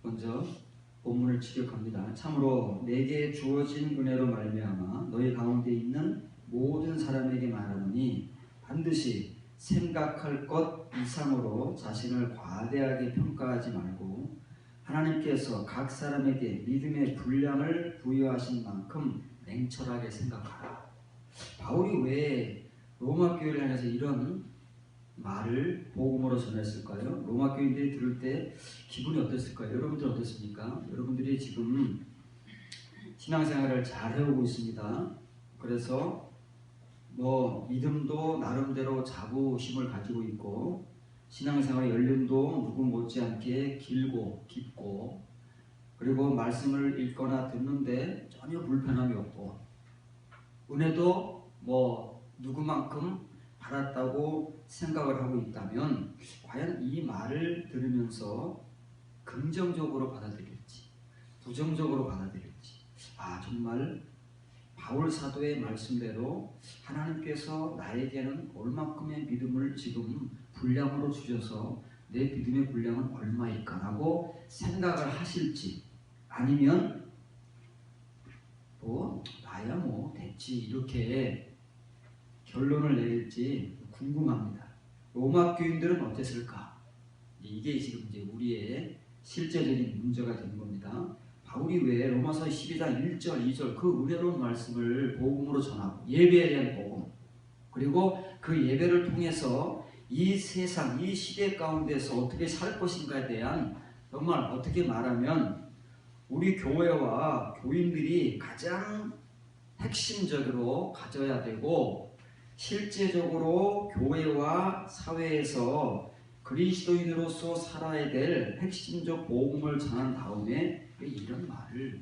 먼저 본문을 직역합니다. 참으로 내게 주어진 은혜로 말미암아 너희 가운데 있는 모든 사람에게 말하노니 반드시 생각할 것 이상으로 자신을 과대하게 평가하지 말고 하나님께서 각 사람에게 믿음의 분량을 부여하신 만큼 냉철하게 생각하라. 바울이 왜 로마 교회를 향해서 이런 말을 복음으로 전했을까요? 로마 교인들이 들을 때 기분이 어땠을까요? 여러분들 어떻습니까? 여러분들이 지금 신앙생활을 잘 해오고 있습니다. 그래서 믿음도 나름대로 자부심을 가지고 있고 신앙생활의 연륜도 누구 못지않게 길고 깊고 그리고 말씀을 읽거나 듣는데 전혀 불편함이 없고 은혜도 누구만큼 받았다고 생각을 하고 있다면 과연 이 말을 들으면서 긍정적으로 받아들일지 부정적으로 받아들일지 정말 바울 사도의 말씀대로 하나님께서 나에게는 얼마큼의 믿음을 지금 분량으로 주셔서 내 믿음의 분량은 얼마일까라고 생각을 하실지 아니면 나야 됐지 이렇게 결론을 내릴지 궁금합니다. 로마 교인들은 어땠을까? 이게 지금 이제 우리의 실제적인 문제가 되는 겁니다. 바울이 왜 로마서 12장 1절, 2절 그 은혜로운 말씀을 복음으로 전하고 예배에 대한 복음 그리고 그 예배를 통해서 이 세상, 이 시대 가운데서 어떻게 살 것인가에 대한 정말 어떻게 말하면 우리 교회와 교인들이 가장 핵심적으로 가져야 되고 실제적으로 교회와 사회에서 그리스도인으로서 살아야 될 핵심적 복음을 전한 다음에 왜 이런 말을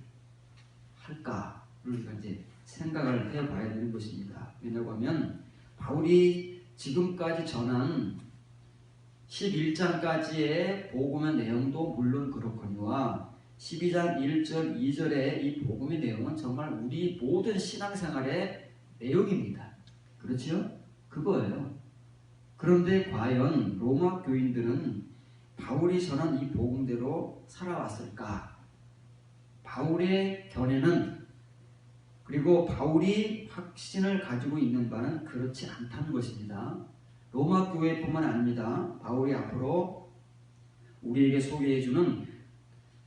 할까를 우리가 이제 생각을 해봐야 되는 것입니다. 왜냐고 하면 바울이 지금까지 전한 11장까지의 복음의 내용도 물론 그렇거니와 12장 1절 2절의 이 복음의 내용은 정말 우리 모든 신앙생활의 내용입니다. 그렇죠? 그거예요. 그런데 과연 로마 교인들은 바울이 전한 이 복음대로 살아왔을까? 바울의 견해는 그리고 바울이 확신을 가지고 있는 바는 그렇지 않다는 것입니다. 로마 교회뿐만 아닙니다. 바울이 앞으로 우리에게 소개해주는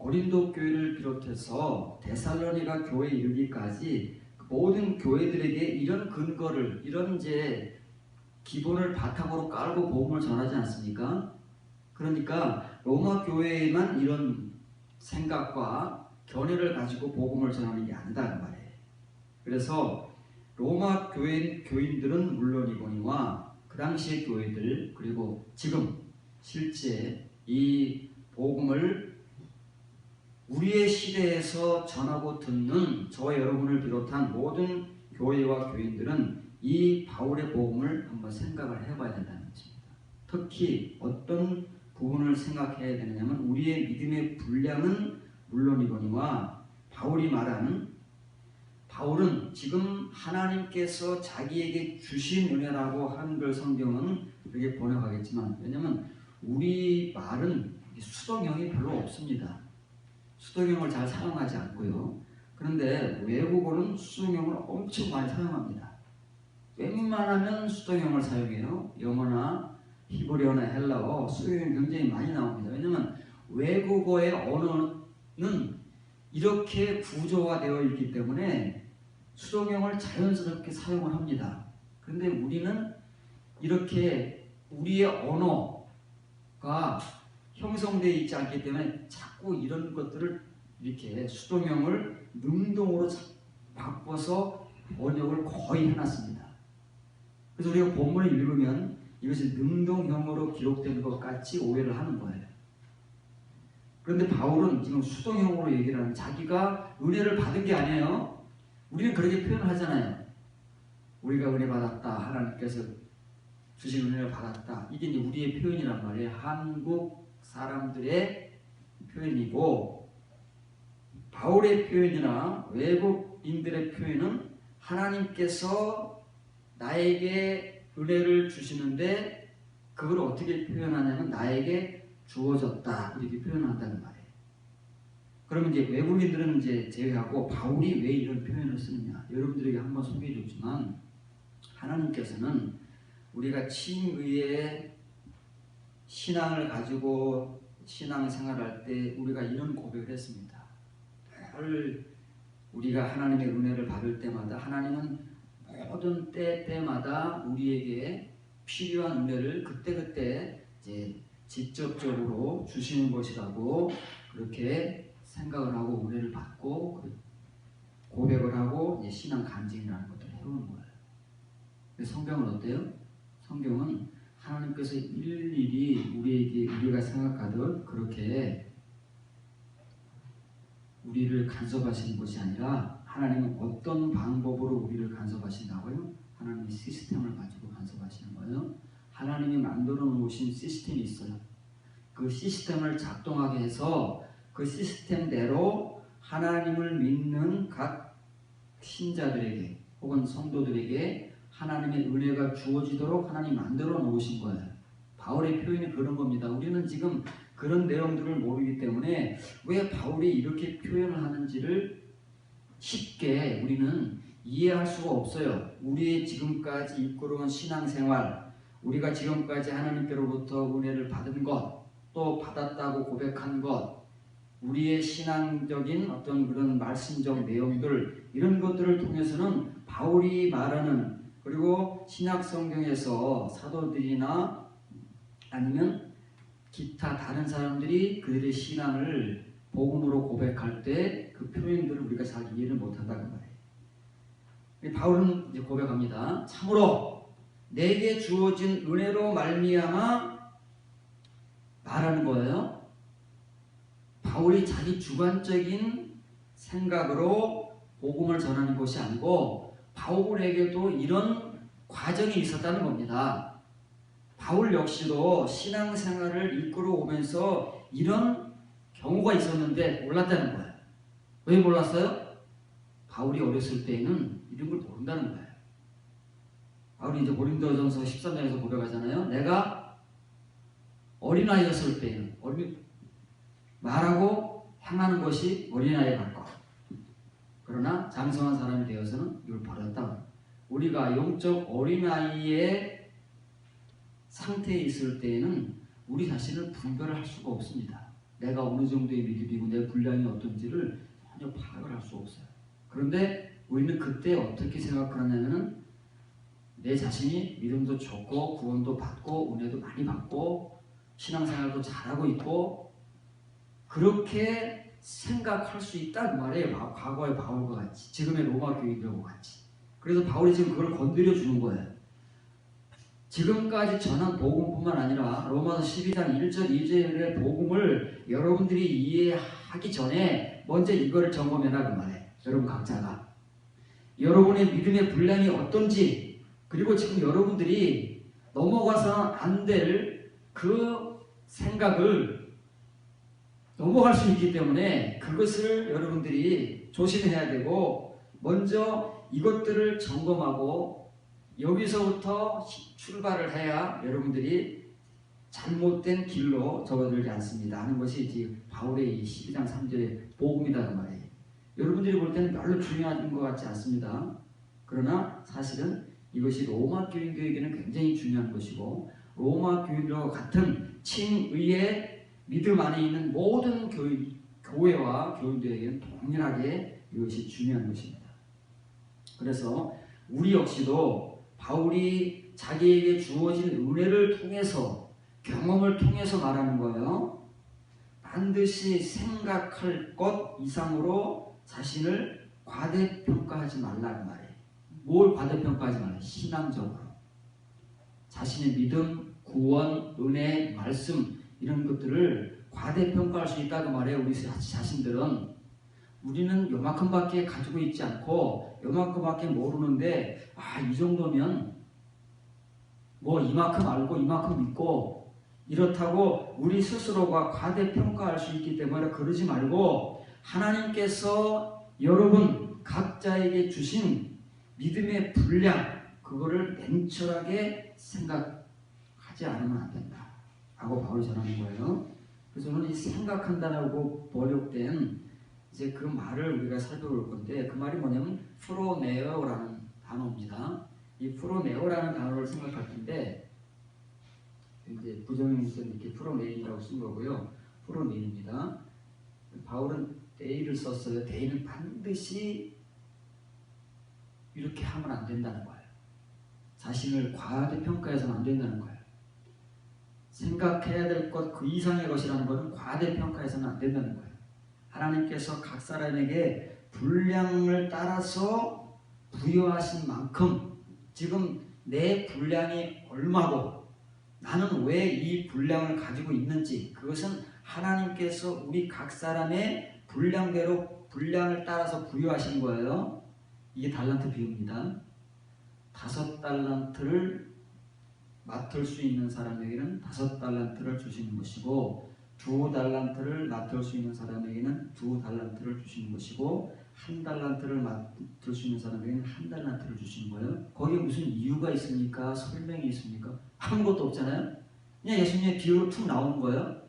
고린도 교회를 비롯해서 데살로니가 교회에 이르기까지 모든 교회들에게 이런 근거를 이런 이제 기본을 바탕으로 깔고 복음을 전하지 않습니까? 그러니까 로마 교회에만 이런 생각과 견해를 가지고 복음을 전하는 게 아니다 그 말이에요. 그래서 로마 교인들은 물론이거니와 그 당시의 교회들 그리고 지금 실제 이 복음을 우리의 시대에서 전하고 듣는 저와 여러분을 비롯한 모든 교회와 교인들은 이 바울의 복음을 한번 생각을 해봐야 된다는 것입니다. 특히 어떤 부분을 생각해야 되느냐면 우리의 믿음의 분량은 물론이거니와 바울은 지금 하나님께서 자기에게 주신 은혜라고 한글 성경은 그렇게 번역하겠지만 왜냐하면 우리 말은 수동형이 별로 없습니다. 수동형을 잘 사용하지 않고요. 그런데 외국어는 수동형을 엄청 많이 사용합니다. 웬만하면 수동형을 사용해요. 영어나 히브리어나 헬라어 수동형이 굉장히 많이 나옵니다. 왜냐하면 외국어의 언어는 이렇게 구조화되어 있기 때문에 수동형을 자연스럽게 사용을 합니다. 그런데 우리는 이렇게 우리의 언어가 형성되어 있지 않기 때문에 자꾸 이런 것들을 이렇게 수동형을 능동으로 바꿔서 번역을 거의 해놨습니다. 그래서 우리가 본문을 읽으면 이것이 능동형으로 기록된 것 같이 오해를 하는 거예요. 그런데 바울은 지금 수동형으로 얘기를 하는 자기가 은혜를 받은 게 아니에요. 우리는 그렇게 표현을 하잖아요. 우리가 은혜 받았다. 하나님께서 주신 은혜를 받았다. 이게 이제 우리의 표현이란 말이에요. 한국 사람들의 표현이고 바울의 표현이나 외국인들의 표현은 하나님께서 나에게 은혜를 주시는데 그걸 어떻게 표현하냐면 나에게 주어졌다 이렇게 표현한다는 말이에요. 그러면 이제 외국인들은 이제 제외하고 바울이 왜 이런 표현을 쓰느냐? 여러분들에게 한번 소개해줬지만 하나님께서는 우리가 칭의의 신앙을 가지고 신앙생활할 때 우리가 이런 고백을 했습니다. 늘 우리가 하나님의 은혜를 받을 때마다 하나님은 모든 때마다 우리에게 필요한 은혜를 그때그때 이제 직접적으로 주시는 것이라고 그렇게 생각을 하고 은혜를 받고 고백을 하고 이제 신앙 간증이라는 것들을 해오는 거예요. 성경은 어때요? 성경은 하나님께서 일일이 우리가 생각하듯 그렇게 우리를 간섭하시는 것이 아니라 하나님은 어떤 방법으로 우리를 간섭하신다고요? 하나님의 시스템을 가지고 간섭하시는 거예요. 하나님이 만들어 놓으신 시스템이 있어요. 그 시스템을 작동하게 해서 그 시스템대로 하나님을 믿는 각 신자들에게 혹은 성도들에게 하나님의 은혜가 주어지도록 하나님 만들어 놓으신 거예요. 바울의 표현이 그런 겁니다. 우리는 지금 그런 내용들을 모르기 때문에 왜 바울이 이렇게 표현을 하는지를 쉽게 우리는 이해할 수가 없어요. 우리의 지금까지 이끌어온 신앙생활, 우리가 지금까지 하나님께로부터 은혜를 받은 것, 또 받았다고 고백한 것, 우리의 신앙적인 어떤 그런 말씀적 내용들, 이런 것들을 통해서는 바울이 말하는, 그리고 신약 성경에서 사도들이나 아니면 기타 다른 사람들이 그들의 신앙을 복음으로 고백할 때 그 표현들을 우리가 잘 이해를 못한다는 말이에요. 바울은 이제 고백합니다. 참으로 내게 주어진 은혜로 말미암아 말하는 거예요. 바울이 자기 주관적인 생각으로 복음을 전하는 것이 아니고 바울에게도 이런 과정이 있었다는 겁니다. 바울 역시도 신앙생활을 이끌어 오면서 이런 경우가 있었는데 몰랐다는 거예요. 왜 몰랐어요? 바울이 어렸을 때에는 이런 걸 모른다는 거예요. 바울이 이제 고린도전서 13장에서 고백하잖아요. 내가 어린아이였을 때에는 말하고 행하는 것이 어린아이 같고 그러나 장성한 사람이 되어서는 이걸 버렸다. 우리가 영적 어린아이의 상태에 있을 때에는 우리 자신을 분별을 할 수가 없습니다. 내가 어느 정도의 믿음이고 내 분량이 어떤지를 전혀 파악을 할 수 없어요. 그런데 우리는 그때 어떻게 생각하냐면은 내 자신이 믿음도 좋고 구원도 받고 은혜도 많이 받고 신앙생활도 잘하고 있고 그렇게 생각할 수 있다는 말이에요. 과거의 바울과 같이 지금의 로마 교인들과 같이. 그래서 바울이 지금 그걸 건드려 주는 거예요. 지금까지 전한 복음뿐만 아니라 로마서 12장 1절 2절의 복음을 여러분들이 이해하기 전에 먼저 이거를 점검해라 그 말이에요. 여러분 각자가 여러분의 믿음의 분량이 어떤지 그리고 지금 여러분들이 넘어가서는 안 될 그 생각을 넘어갈 수 있기 때문에 그것을 여러분들이 조심해야 되고 먼저 이것들을 점검하고 여기서부터 출발을 해야 여러분들이 잘못된 길로 접어들지 않습니다 하는 것이 이제 바울의 이 12장 3절의 복음이다 그 말이에요. 여러분들이 볼 때는 별로 중요한 것 같지 않습니다. 그러나 사실은 이것이 로마 교인들에게는 굉장히 중요한 것이고 로마 교인들과 같은 칭의의 믿음 안에 있는 모든 교회와 교인들에게는 동일하게 이것이 중요한 것입니다. 그래서 우리 역시도 바울이 자기에게 주어진 은혜를 통해서 경험을 통해서 말하는 거예요. 반드시 생각할 것 이상으로 자신을 과대평가하지 말라는 말이에요. 뭘 과대평가하지 말아요? 신앙적으로. 자신의 믿음, 구원, 은혜, 말씀 이런 것들을 과대평가할 수 있다고 말해요. 우리 자신들은. 우리는 요만큼밖에 가지고 있지 않고 요만큼밖에 모르는데 이 정도면 뭐 이만큼 알고 이만큼 믿고 이렇다고 우리 스스로가 과대평가할 수 있기 때문에 그러지 말고 하나님께서 여러분 각자에게 주신 믿음의 분량 그거를 냉철하게 생각하지 않으면 안 된다 하고 바울이 전하는 거예요. 그래서 오늘 이 생각한다라고 번역된 이제 그 말을 우리가 살펴볼 건데 그 말이 뭐냐면 프로네오라는 단어입니다. 이 프로네오라는 단어를 생각할 텐데 이제 부정형에서 이렇게 프로네이라고 쓴 거고요. 프로네입니다. 바울은 데이를 썼어요. 데이는 반드시 이렇게 하면 안 된다는 거예요. 자신을 과하게 평가해서는 안 된다는 거예요. 생각해야 될 것 그 이상의 것이라는 것은 과대 평가해서는 안 된다는 거예요. 하나님께서 각 사람에게 분량을 따라서 부여하신 만큼 지금 내 분량이 얼마고 나는 왜 이 분량을 가지고 있는지 그것은 하나님께서 우리 각 사람의 분량대로 분량을 따라서 부여하신 거예요. 이게 달란트 비유입니다. 5달란트를 맡을 수 있는 사람에게는 5달란트를 주시는 것이고 2달란트를 맡을 수 있는 사람에게는 2달란트를 주시는 것이고 1달란트를 맡을 수 있는 사람에게는 1달란트를 주시는 거예요. 거기에 무슨 이유가 있습니까? 설명이 있습니까? 아무것도 없잖아요. 그냥 예수님의 비유로 툭 나오는 거예요.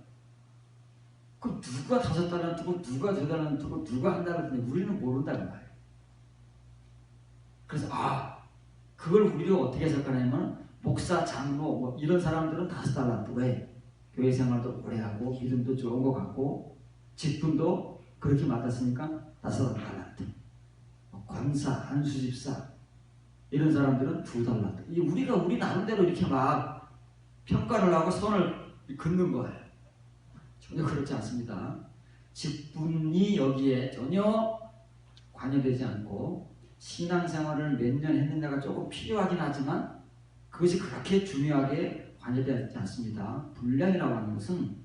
그럼 누가 5달란트고 누가 2달란트고 누가 1달란트인지 우리는 모른다는 거예요. 그래서 그걸 우리가 어떻게 해석하냐면 목사, 장로 뭐 이런 사람들은 5달란트. 왜? 교회 생활도 오래 하고 믿음도 좋은 것 같고 직분도 그렇게 맡았으니까 5달란트. 권사, 한수집사 이런 사람들은 2달란트. 우리가 우리 나름대로 이렇게 막 평가를 하고 선을 긋는 거예요. 전혀 그렇지 않습니다. 직분이 여기에 전혀 관여되지 않고 신앙생활을 몇 년 했느냐가 조금 필요하긴 하지만 그것이 그렇게 중요하게 관여되지 않습니다. 분량이라고 하는 것은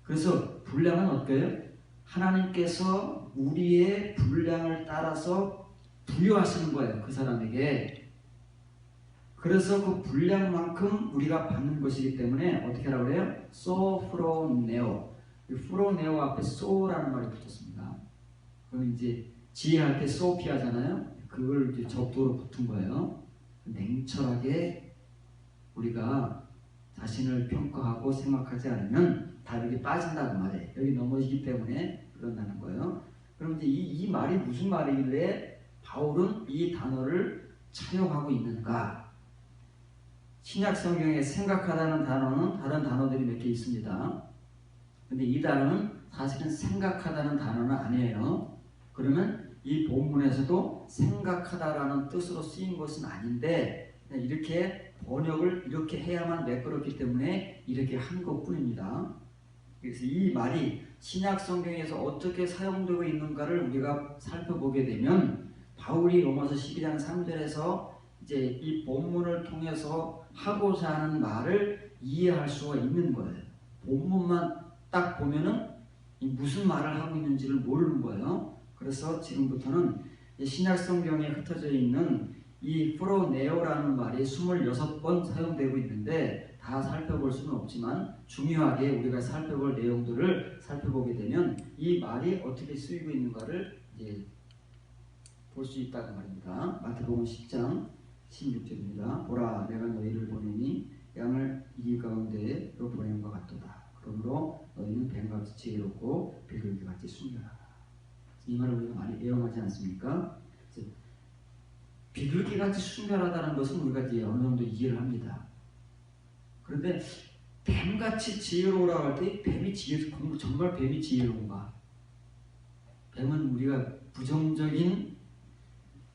그래서 분량은 어때요? 하나님께서 우리의 분량을 따라서 부여하시는 거예요. 그 사람에게. 그래서 그 분량만큼 우리가 받는 것이기 때문에 어떻게 하라고 해요? 소프로네오. 프로네오 앞에 소라는 말이 붙었습니다. 그럼 이제 지혜할 때 소피아잖아요. 그걸 이제 적도로 붙은 거예요. 냉철하게 우리가 자신을 평가하고 생각하지 않으면 다 여기 빠진다고 말이에요. 여기 넘어지기 때문에 그런다는 거예요. 그럼 이제 이 말이 무슨 말이길래 바울은 이 단어를 차용하고 있는가? 신약 성경에 생각하다는 단어는 다른 단어들이 몇 개 있습니다. 근데 이 단어는 사실은 생각하다는 단어는 아니에요. 그러면 이 본문에서도 생각하다라는 뜻으로 쓰인 것은 아닌데 이렇게 번역을 이렇게 해야만 매끄럽기 때문에 이렇게 한 것뿐입니다. 그래서 이 말이 신약 성경에서 어떻게 사용되고 있는가를 우리가 살펴보게 되면 바울이 로마서 12장 3절에서 이제 이 본문을 통해서 하고자 하는 말을 이해할 수가 있는 거예요. 본문만 딱 보면은 무슨 말을 하고 있는지를 모르는 거예요. 그래서 지금부터는 신약 성경에 흩어져 있는 이 프로네오라는 말이 26번 사용되고 있는데 다 살펴볼 수는 없지만 중요하게 우리가 살펴볼 내용들을 살펴보게 되면 이 말이 어떻게 쓰이고 있는가를 이제 볼 수 있다는 말입니다. 마태복음 10장 16절입니다. 보라, 내가 너희를 보내니 양을 이기 가운데로 보낸 것 같도다. 그러므로 너희는 뱀같이 지혜롭고 비둘기같이 순결하라. 이 말을 우리가 많이 애용하지 않습니까? 비둘기같이 순결하다는 것은 우리가 이제 어느 정도 이해를 합니다. 그런데 뱀같이 지혜로우라고 할 때 뱀이 정말 뱀이 지혜로운가? 뱀은 우리가 부정적인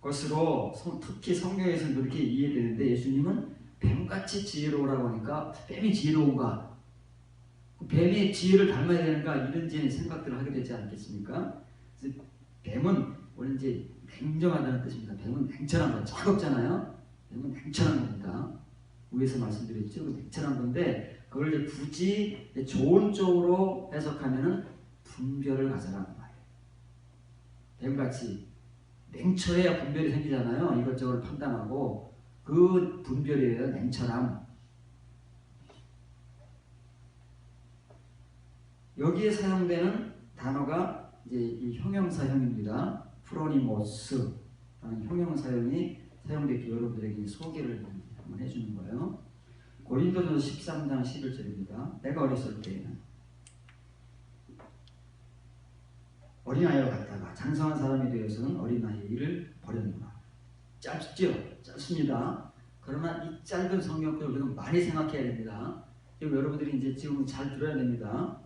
것으로 특히 성경에서는 그렇게 이해되는데 예수님은 뱀같이 지혜로우라고 하니까 뱀이 지혜로운가? 뱀의 지혜를 닮아야 되는가? 이런 생각들을 하게 되지 않겠습니까? 그래서 뱀은 원래 이제 냉정하다는 뜻입니다. 뱀은 냉철한 거, 차갑잖아요. 뱀은 냉철한 겁니다. 위에서 말씀드렸죠. 냉철한 건데 그걸 이제 굳이 좋은 쪽으로 해석하면은 분별을 가져라는 말이에요. 뱀같이 냉철해야 분별이 생기잖아요. 이것저것 판단하고 그 분별이에요. 냉철함. 여기에 사용되는 단어가 이제 이 형용사형입니다. 프로니모스라는 형용사형이 사용되기 여러분들에게 소개를 한번 해주는 거예요. 고린도전서 13장 11절입니다. 내가 어렸을 때에는 어린아이와 같다가 장성한 사람이 되어서는 어린아이를 버렸노라. 짧죠? 짧습니다. 그러나 이 짧은 성경을 우리가 많이 생각해야 됩니다. 지금 여러분들이 이제 지금 잘 들어야 됩니다.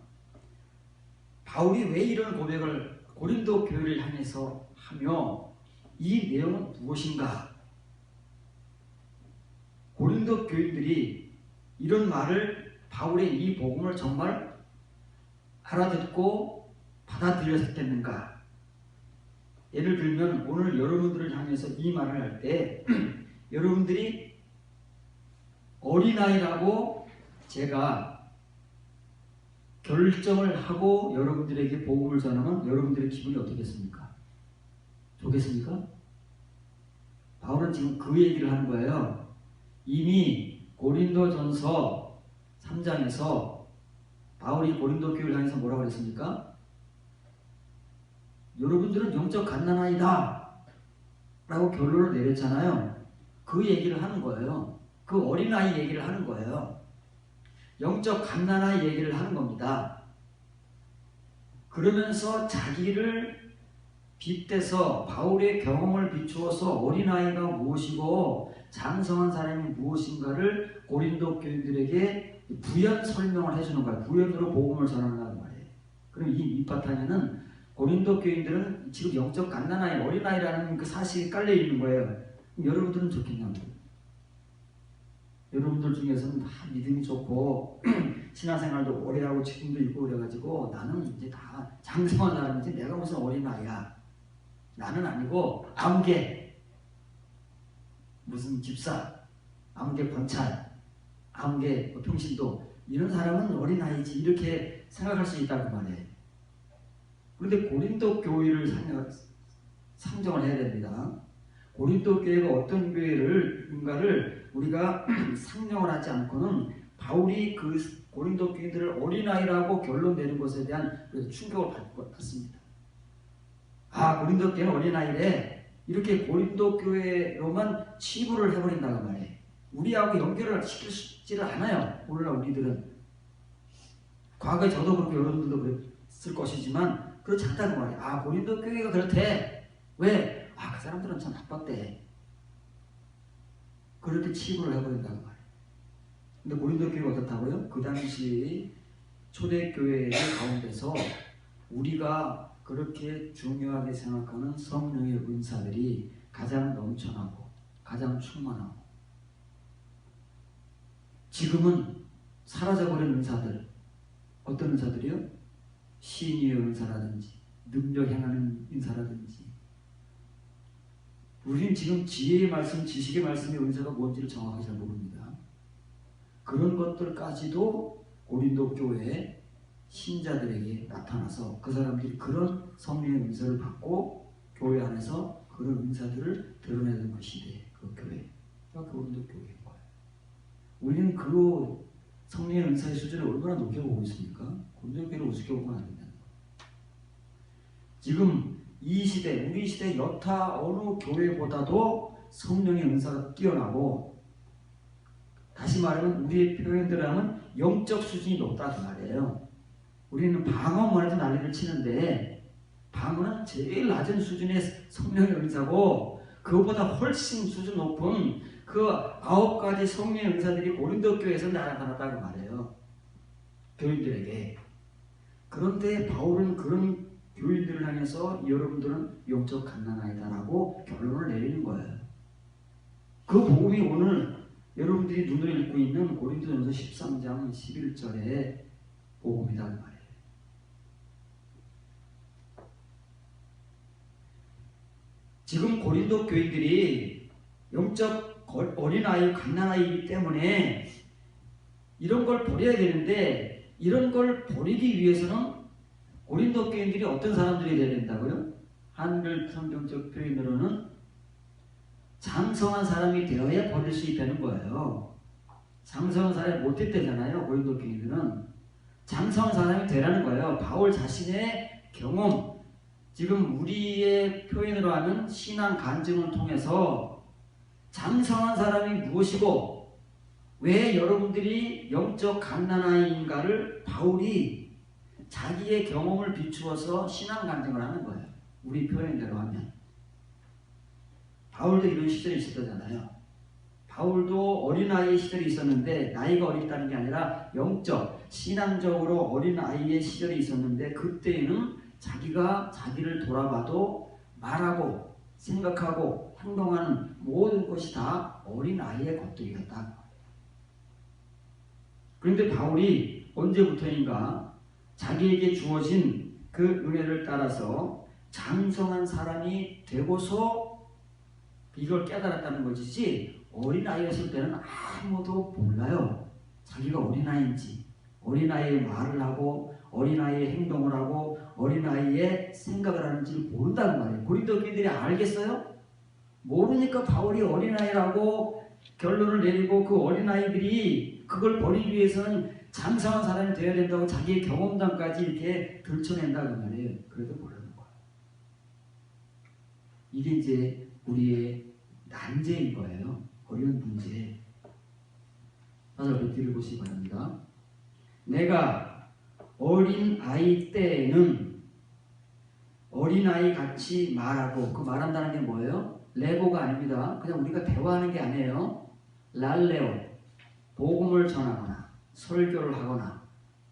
바울이 왜 이런 고백을 고린도 교회를 향해서 하며 이 내용은 무엇인가? 고린도 교인들이 이런 말을 바울의 이 복음을 정말 알아듣고 받아들였겠는가? 예를 들면 오늘 여러분들을 향해서 이 말을 할 때 여러분들이 어린아이라고 제가 결정을 하고 여러분들에게 복음을 전하면 여러분들의 기분이 어떻겠습니까? 좋겠습니까? 바울은 지금 그 얘기를 하는 거예요. 이미 고린도전서 3장에서 바울이 고린도 교회를 향해서 뭐라고 그랬습니까? 여러분들은 영적 갓난아이다 라고 결론을 내렸잖아요. 그 얘기를 하는 거예요. 그 어린아이 얘기를 하는 거예요. 영적 갓난아이 얘기를 하는 겁니다. 그러면서 자기를 빗대서 바울의 경험을 비추어서 어린아이가 무엇이고 장성한 사람이 무엇인가를 고린도 교인들에게 부연 설명을 해주는 거예요. 부연으로 복음을 전하는 말이에요. 그럼 이 밑바탕에는 고린도 교인들은 지금 영적 갓난아이, 어린아이라는 그 사실이 깔려 있는 거예요. 여러분들은 좋겠냐고요. 여러분들 중에서는 다 믿음이 좋고 신앙생활도 오래 하고 지금도 있고 그래가지고 나는 이제 다 장성한 사람이지 내가 무슨 어린아이야. 나는 아니고 암개, 무슨 집사, 암개 권찰, 암개 평신도 이런 사람은 어린아이지 이렇게 생각할 수 있다고 말이에요. 그런데 고린도 교회를 상정을 해야 됩니다. 고린도 교회가 어떤 교회인가를 우리가 상정을 하지 않고는 바울이 그 고린도 교인들을 어린아이라고 결론 내는 것에 대한 충격을 받습니다. 아, 고린도 교회는 어린아이래. 이렇게 고린도 교회로만 치부를 해버린다고 말이에요. 우리하고 연결을 시키지를 않아요. 오늘날 우리들은. 과거에 저도 그렇고 여러분들도 그랬을 것이지만 그렇지 않다고 말이에요. 아, 고린도 교회가 그렇대. 왜? 아, 그 사람들은 참 나빴대. 그렇게 치부를 해버린다고 말이에요. 근데 고린도 교회가 어떻다고요? 그 당시 초대교회의 가운데서 우리가 그렇게 중요하게 생각하는 성령의 은사들이 가장 넘쳐나고 가장 충만하고 지금은 사라져버린 은사들 어떤 은사들이요? 시인의 은사라든지 능력 행하는 은사라든지 우리는 지금 지혜의 말씀, 지식의 말씀의 은사가 뭔지를 정확하게 잘 모릅니다. 그런 것들까지도 고린도 교회에 신자들에게 나타나서 그 사람들이 그런 성령의 은사를 받고 교회 안에서 그런 은사들을 드러내는 그 시대에 그 교회가 고린도 교회인 거예요. 우리는 그 성령의 은사의 수준을 얼마나 높게 보고 있습니까? 고린도 교회를 우습게 보면 안 된다는 거예요. 지금 이 시대, 우리 시대 여타 어느 교회보다도 성령의 은사가 뛰어나고 다시 말하면 우리의 표현대로 하면 영적 수준이 높다는 말이에요. 우리는 방언만 해도 난리를 치는데 방언은 제일 낮은 수준의 성령의 은사고 그것보다 훨씬 수준 높은 그 9가지 성령의 은사들이 고린도 교회에서 나타났다고 말해요. 교인들에게. 그런데 바울은 그런 교인들을 향해서 여러분들은 영적 갓난아이다라고 결론을 내리는 거예요. 그 복음이 오늘 여러분들이 눈을 읽고 있는 고린도전서 13장 11절의 복음이란 말이에요. 지금 고린도 교인들이 영적 어린아이, 갓난아이이기 때문에 이런 걸 버려야 되는데 이런 걸 버리기 위해서는 고린도 교인들이 어떤 사람들이 되어야 된다고요? 한글 성경적 표현으로는 장성한 사람이 되어야 버릴 수 있다는 거예요. 장성한 사람이 못됐대잖아요. 고린도 교인들은. 장성한 사람이 되라는 거예요. 바울 자신의 경험, 지금 우리의 표현으로 하는 신앙 간증을 통해서 장성한 사람이 무엇이고 왜 여러분들이 영적 갓난아이인가를 바울이 자기의 경험을 비추어서 신앙 간증을 하는 거예요. 우리 표현대로 하면. 바울도 이런 시절이 있었잖아요. 바울도 어린아이의 시절이 있었는데 나이가 어렸다는 게 아니라 영적, 신앙적으로 어린아이의 시절이 있었는데 그때에는 자기가 자기를 돌아봐도 말하고 생각하고 행동하는 모든 것이 다 어린아이의 것들이었다. 그런데 바울이 언제부터인가 자기에게 주어진 그 은혜를 따라서 장성한 사람이 되고서 이걸 깨달았다는 것이지 어린아이였을 때는 아무도 몰라요. 자기가 어린아이인지, 어린아이의 말을 하고 어린아이의 행동을 하고 어린아이의 생각을 하는지를 모른다는 말이에요. 고린도 교인들이 알겠어요? 모르니까 바울이 어린아이라고 결론을 내리고 그 어린아이들이 그걸 버리기 위해서는 장성한 사람이 되어야 된다고 자기의 경험담까지 이렇게 들춰낸다고 말이에요. 그래도 모르는 거예요. 이게 이제 우리의 난제인 거예요. 어려운 문제. 하나를 들어보시기 바랍니다. 내가 어린아이 때에는 어린아이 같이 말하고, 그 말한다는 게 뭐예요? 레고가 아닙니다. 그냥 우리가 대화하는 게 아니에요. 랄레오, 복음을 전하거나 설교를 하거나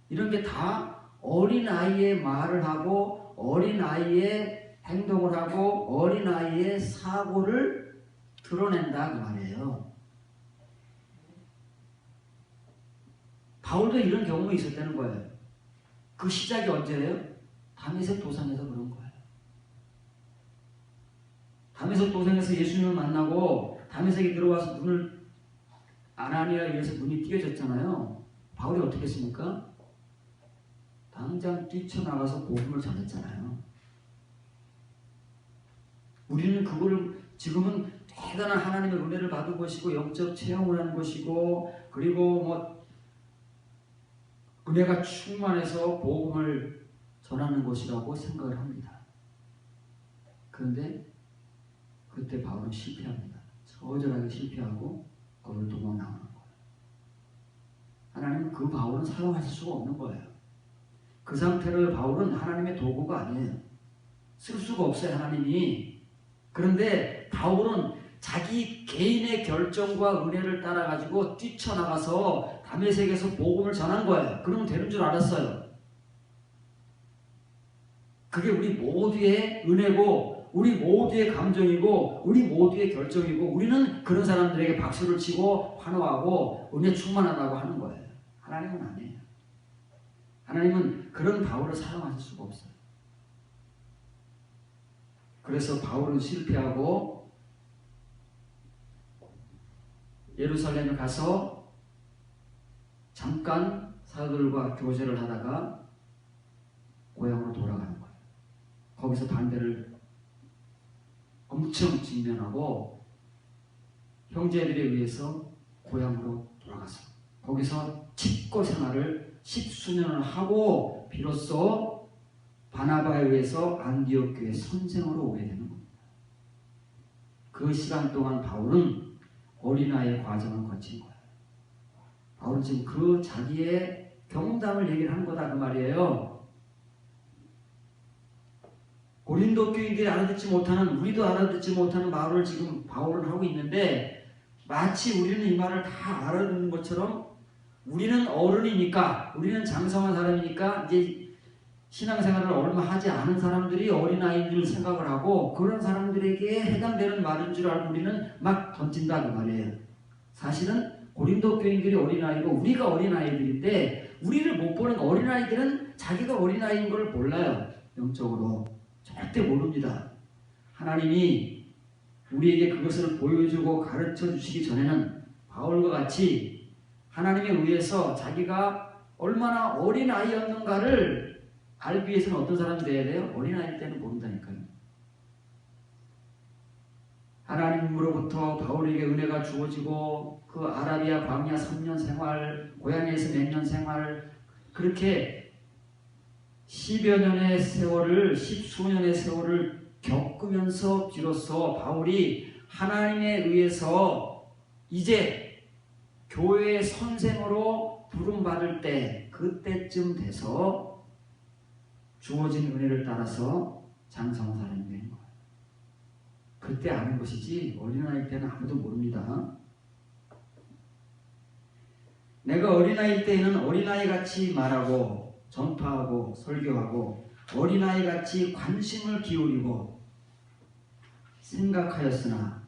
이런 게 다 어린아이의 말을 하고 어린아이의 행동을 하고 어린아이의 사고를 드러낸다 그 말이에요. 바울도 이런 경험이 있었다는 거예요. 그 시작이 언제예요? 다메섹 도상에서 그런 거예요. 다메섹 도상에서 예수님을 만나고 다메섹에 들어와서 눈을 아나니아에 의해서 눈이 띄어졌잖아요. 바울이 어떻게 했습니까? 당장 뛰쳐나가서 복음을 전했잖아요. 우리는 그거를 지금은 대단한 하나님의 은혜를 받은 것이고 영적 체험을 하는 것이고 그리고 뭐 은혜가 충만해서 복음을 전하는 것이라고 생각을 합니다. 그런데 그때 바울은 실패합니다. 처절하게 실패하고 거기를 도망나오는 거예요. 하나님은 그 바울은 사용하실 수가 없는 거예요. 그 상태로 바울은 하나님의 도구가 아니에요. 쓸 수가 없어요, 하나님이. 그런데 바울은 자기 개인의 결정과 은혜를 따라가지고 뛰쳐나가서 다메섹에서 복음을 전한 거예요. 그러면 되는 줄 알았어요. 그게 우리 모두의 은혜고 우리 모두의 감정이고 우리 모두의 결정이고 우리는 그런 사람들에게 박수를 치고 환호하고 은혜 충만하다고 하는 거예요. 하나님은 아니에요. 하나님은 그런 바울을 사용하실 수가 없어요. 그래서 바울은 실패하고 예루살렘에 가서 잠깐 사도들과 교제를 하다가 고향으로 돌아가는 거예요. 거기서 반대를 엄청 직면하고 형제들에 의해서 고향으로 돌아가서 거기서 집고 생활을 10수년을 하고 비로소 바나바에 의해서 안디옥 교회 선생으로 오게 되는 겁니다. 그 시간 동안 바울은 어린아이의 과정을 거친 거예요. 바울은 지금 그 자기의 경험담을 얘기를 하는 거다 그 말이에요. 고린도 교인들이 알아듣지 못하는 우리도 알아듣지 못하는 말을 지금 바울은 하고 있는데 마치 우리는 이 말을 다 알아듣는 것처럼 우리는 어른이니까 우리는 장성한 사람이니까 이제 신앙생활을 얼마 하지 않은 사람들이 어린아이인 줄 생각을 하고 그런 사람들에게 해당되는 말인 줄 알고 우리는 막 던진다 그 말이에요. 사실은 고린도 교인들이 어린아이고 우리가 어린아이들인데 우리를 못 보는 어린아이들은 자기가 어린아이인 걸 몰라요. 영적으로 절대 모릅니다. 하나님이 우리에게 그것을 보여주고 가르쳐 주시기 전에는 바울과 같이 하나님에 의해서 자기가 얼마나 어린아이였는가를 알기 위해서는 어떤 사람이 되어야 돼요? 어린아이일 때는 모른다니까요. 하나님으로부터 바울에게 은혜가 주어지고 그 아라비아 광야 3년 생활, 고향에서 몇 년 생활 그렇게 10여 년의 세월을 10수년의 세월을 겪으면서 비로소 바울이 하나님에 의해서 이제 교회의 선생으로 부름받을 때 그때쯤 돼서 주어진 은혜를 따라서 장성한 사람이 되는 거예요. 그때 아는 것이지 어린아이 때는 아무도 모릅니다. 내가 어린아이 때에는 어린아이같이 말하고 전파하고 설교하고 어린아이같이 관심을 기울이고 생각하였으나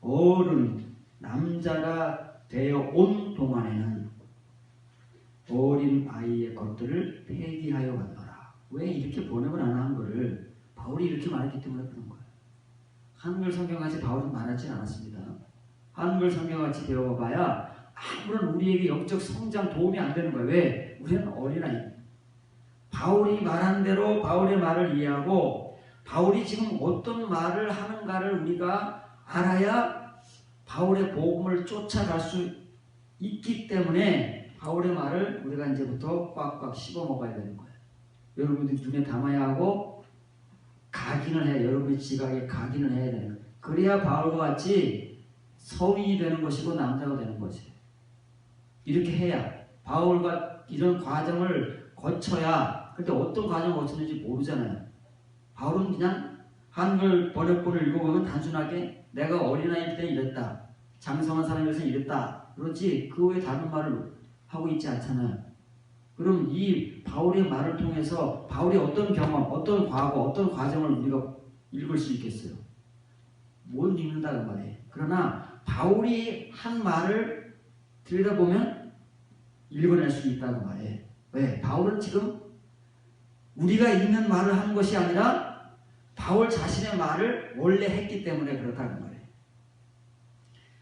어른 남자가 되어 온 동안에는 어린 아이의 것들을 폐기하여 왔노라. 왜 이렇게 번역을 안 한 거를 바울이 이렇게 말했기 때문에 그런 거예요. 한글 성경같이 바울은 말하지 않았습니다. 한글 성경같이 배워봐야 아무런 우리에게 영적 성장 도움이 안 되는 거예요. 왜? 우리는 어린아이. 바울이 말한 대로 바울의 말을 이해하고 바울이 지금 어떤 말을 하는가를 우리가 알아야 바울의 복음을 쫓아갈 수 있기 때문에 바울의 말을 우리가 이제부터 꽉꽉 씹어 먹어야 되는 거예요. 여러분들이 눈에 담아야 하고 각인을 해. 여러분의 지각에 각인을 해야 되는 거예요. 그래야 바울과 같이 성인이 되는 것이고 남자가 되는 것이에요. 이렇게 해야 바울과 이런 과정을 거쳐야. 근데 어떤 과정을 거쳤는지 모르잖아요. 바울은 그냥 한글 번역본을 읽어보면 단순하게 내가 어린아이 때 이랬다. 장성한 사람에서 이랬다. 그렇지 그 외에 다른 말을 하고 있지 않잖아요. 그럼 이 바울의 말을 통해서 바울의 어떤 경험, 어떤 과거, 어떤 과정을 우리가 읽을 수 있겠어요? 못 읽는다는 말이에요. 그러나 바울이 한 말을 들여다보면 읽어낼 수 있다는 말이에요. 왜? 바울은 지금 우리가 읽는 말을 하는 것이 아니라 바울 자신의 말을 원래 했기 때문에 그렇다는 말이에요.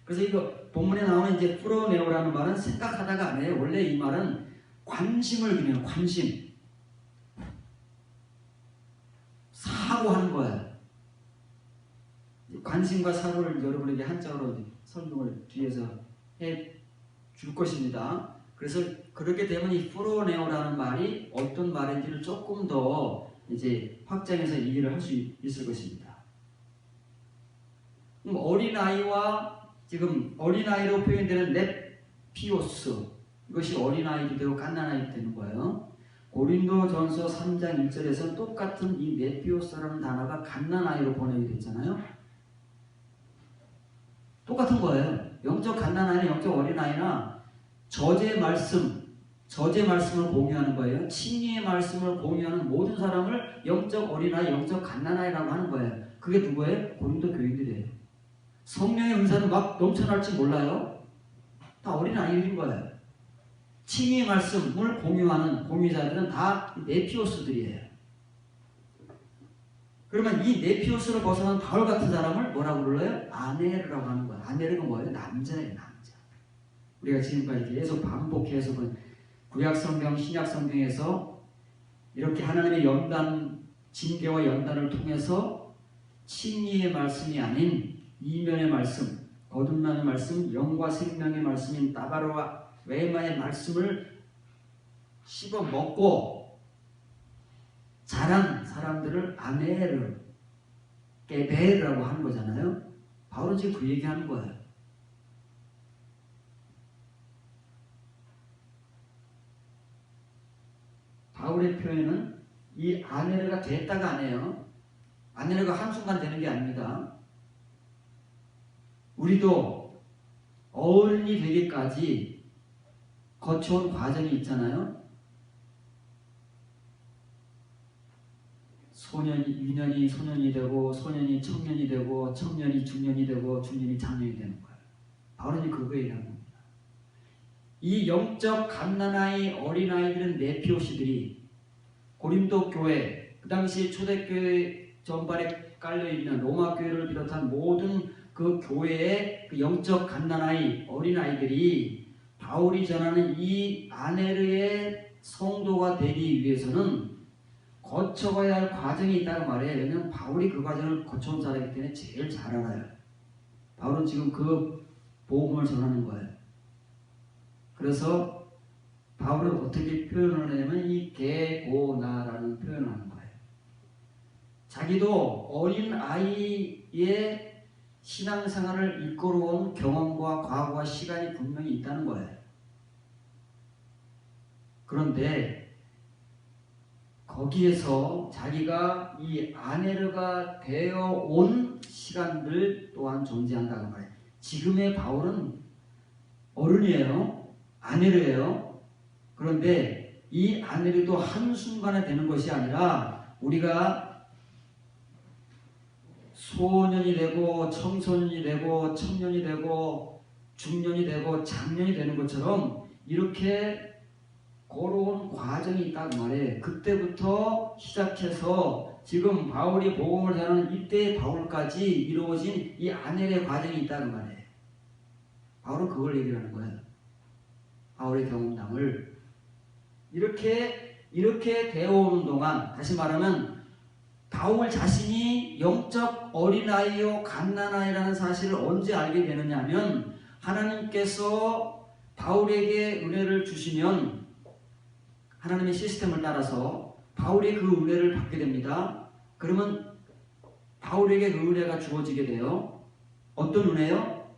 그래서 이거 본문에 나오는 이제 프로네오라는 말은 생각하다가 아니에요. 원래 이 말은 관심을 기르는 관심. 사고하는 거예요. 관심과 사고를 여러분에게 한자어로 설명을 뒤에서 해 줄 것입니다. 그래서 그렇게 되면 이 프로네오라는 말이 어떤 말인지를 조금 더 이제 확장해서 이해를 할 수 있을 것입니다. 그럼 어린아이와 지금 어린아이로 표현되는 넵피오스, 이것이 어린아이도 되고 갓난아이도 되는 거예요. 고린도전서 3장 1절에서는 똑같은 이 넵피오스라는 단어가 갓난아이로 번역이 됐잖아요. 똑같은 거예요. 영적 갓난아이나 영적 어린아이나 저주의 말씀을 공유하는 거예요. 진리의 말씀을 공유하는 모든 사람을 영적 어린아이, 영적 갓난아이라고 하는 거예요. 그게 누구예요? 고린도 교인들이에요. 성령의 은사는 막 넘쳐날지 몰라요. 다 어린아이인 거예요. 진리의 말씀을 공유하는 공유자들은 다 네피오스들이에요. 그러면 이 네피오스를 벗어난 바울 같은 사람을 뭐라고 불러요? 아네르라고 하는 거예요. 아네르가 뭐예요? 남자예요, 남자. 우리가 지금까지 계속 반복해서 구약성경, 신약성경에서 이렇게 하나님의 연단, 징계와 연단을 통해서 진리의 말씀이 아닌 이면의 말씀, 거듭나는 말씀, 영과 생명의 말씀인 따바로와 웨마의 말씀을 씹어 먹고 자란 사람들을 아네르, 게베르라고 하는 거잖아요. 바울은 지금 그 얘기하는 거예요. 바울의 표현은 이 아네르가 됐다가 아니에요. 아네르가 한순간 되는 게 아닙니다. 우리도 어른이 되기까지 거쳐온 과정이 있잖아요. 유년이 소년이 되고, 소년이 청년이 되고, 청년이 중년이 되고, 중년이 장년이 되는 거예요. 바울은 그거 얘기하는 겁니다. 이 영적 갓난아이, 어린아이들은 네피오시들이 고린도 교회, 그 당시 초대교회 전반에 깔려있는 로마 교회를 비롯한 모든 그 교회의 그 영적 갓난아이, 어린아이들이 바울이 전하는 이 아네르의 성도가 되기 위해서는 거쳐가야 할 과정이 있다는 말이에요. 왜냐하면 바울이 그 과정을 거쳐온 사람이기 때문에 제일 잘 알아요. 바울은 지금 그 복음을 전하는 거예요. 그래서 바울은 어떻게 표현을 하냐면 이 게고나라는 표현을 하는 거예요. 자기도 어린 아이의 신앙생활을 이끌어온 경험과 과거와 시간이 분명히 있다는 거예요. 그런데 거기에서 자기가 이 아내르가 되어 온 시간들 또한 존재한다고 말해요. 지금의 바울은 어른이에요. 아내르예요. 그런데 이 아내르도 한순간에 되는 것이 아니라 우리가 소년이 되고 청소년이 되고 청년이 되고 중년이 되고 장년이 되는 것처럼 이렇게 걸어온 과정이 있다고 말해. 그때부터 시작해서 지금 바울이 복음을 전하는 이때의 바울까지 이루어진 이 아넬의 과정이 있다고 말해. 바울은 그걸 얘기하는 거예요. 바울의 경험담을 이렇게 되어오는 동안, 다시 말하면 바울 자신이 영적 어린아이요 갓난아이라는 사실을 언제 알게 되느냐 하면 하나님께서 바울에게 은혜를 주시면 하나님의 시스템을 따라서 바울이 그 은혜를 받게 됩니다. 그러면 바울에게 그 은혜가 주어지게 돼요. 어떤 은혜요?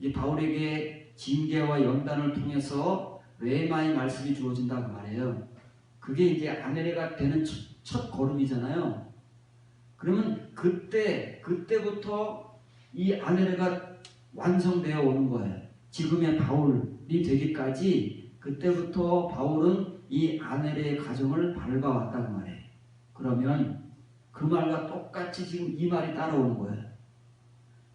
이 바울에게 징계와 연단을 통해서 레마의 말씀이 주어진다고 말해요. 그게 이제 아내가 되는 첫 걸음이잖아요. 그러면 그때부터 이 아내가 완성되어 오는 거예요. 지금의 바울이 되기까지 그때부터 바울은 이 아넬의 가정을 밟아왔다고 말해요. 그러면 그 말과 똑같이 지금 이 말이 따라오는 거예요.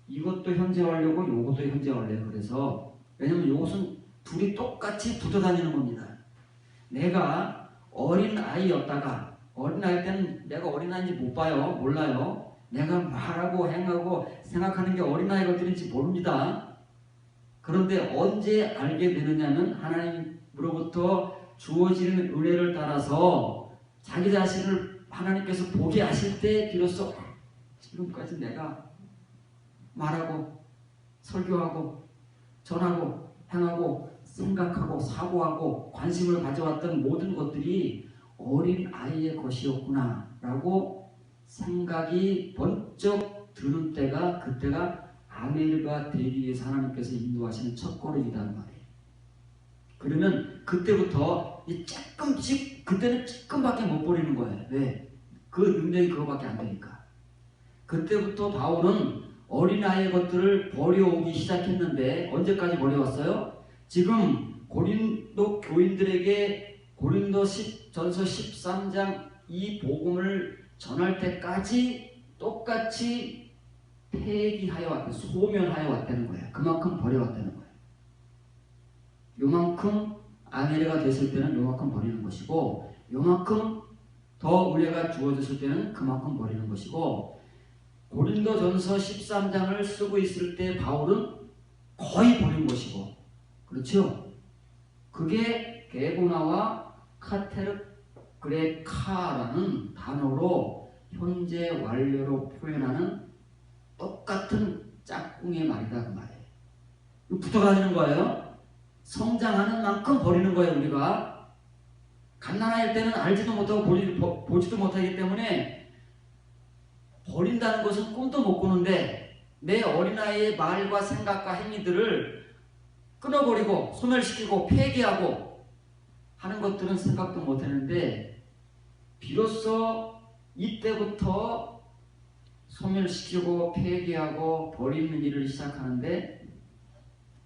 이것도 현재하려고 이것도 현재하려고. 그래서 왜냐면 이것은 둘이 똑같이 붙어 다니는 겁니다. 내가 어린 아이였다가 어린 아이 때는 내가 어린 아이인지 못 봐요. 몰라요. 내가 말하고 행하고 생각하는 게 어린 아이 것들인지 모릅니다. 그런데 언제 알게 되느냐면 하나님으로부터 주어지는 은혜를 따라서 자기 자신을 하나님께서 보게 하실 때 비로소 지금까지 내가 말하고 설교하고 전하고 행하고 생각하고 사고하고 관심을 가져왔던 모든 것들이 어린 아이의 것이었구나 라고 생각이 번쩍 드는 때가 그때가 아넬과 되기 위해서 하나님께서 인도하시는 첫 걸음이라는 말이에요. 그러면 그때부터 조금씩 그때는 조금밖에 못 버리는 거예요. 왜? 그 능력이 그거밖에 안 되니까. 그때부터 바울은 어린아이의 것들을 버려오기 시작했는데 언제까지 버려왔어요? 지금 고린도 교인들에게 고린도전서 13장 이 복음을 전할 때까지 똑같이 폐기하여 왔다, 소멸하여 왔다는 거예요. 그만큼 버려왔다는 거예요. 요만큼 아내가 됐을 때는 요만큼 버리는 것이고 요만큼 더 은혜가 주어졌을 때는 그만큼 버리는 것이고 고린도전서 13장을 쓰고 있을 때 바울은 거의 버린 것이고 그렇죠? 그게 게고나와 카테르그레카라는 단어로 현재 완료로 표현하는 똑같은 짝꿍의 말이다 그 말이에요. 붙어가는 거예요. 성장하는 만큼 버리는 거예요. 우리가 갓난아이일 때는 알지도 못하고 보지도 못하기 때문에 버린다는 것은 꿈도 못 꾸는데 내 어린아이의 말과 생각과 행위들을 끊어버리고 소멸시키고 폐기하고 하는 것들은 생각도 못했는데 비로소 이때부터 소멸시키고 폐기하고 버리는 일을 시작하는데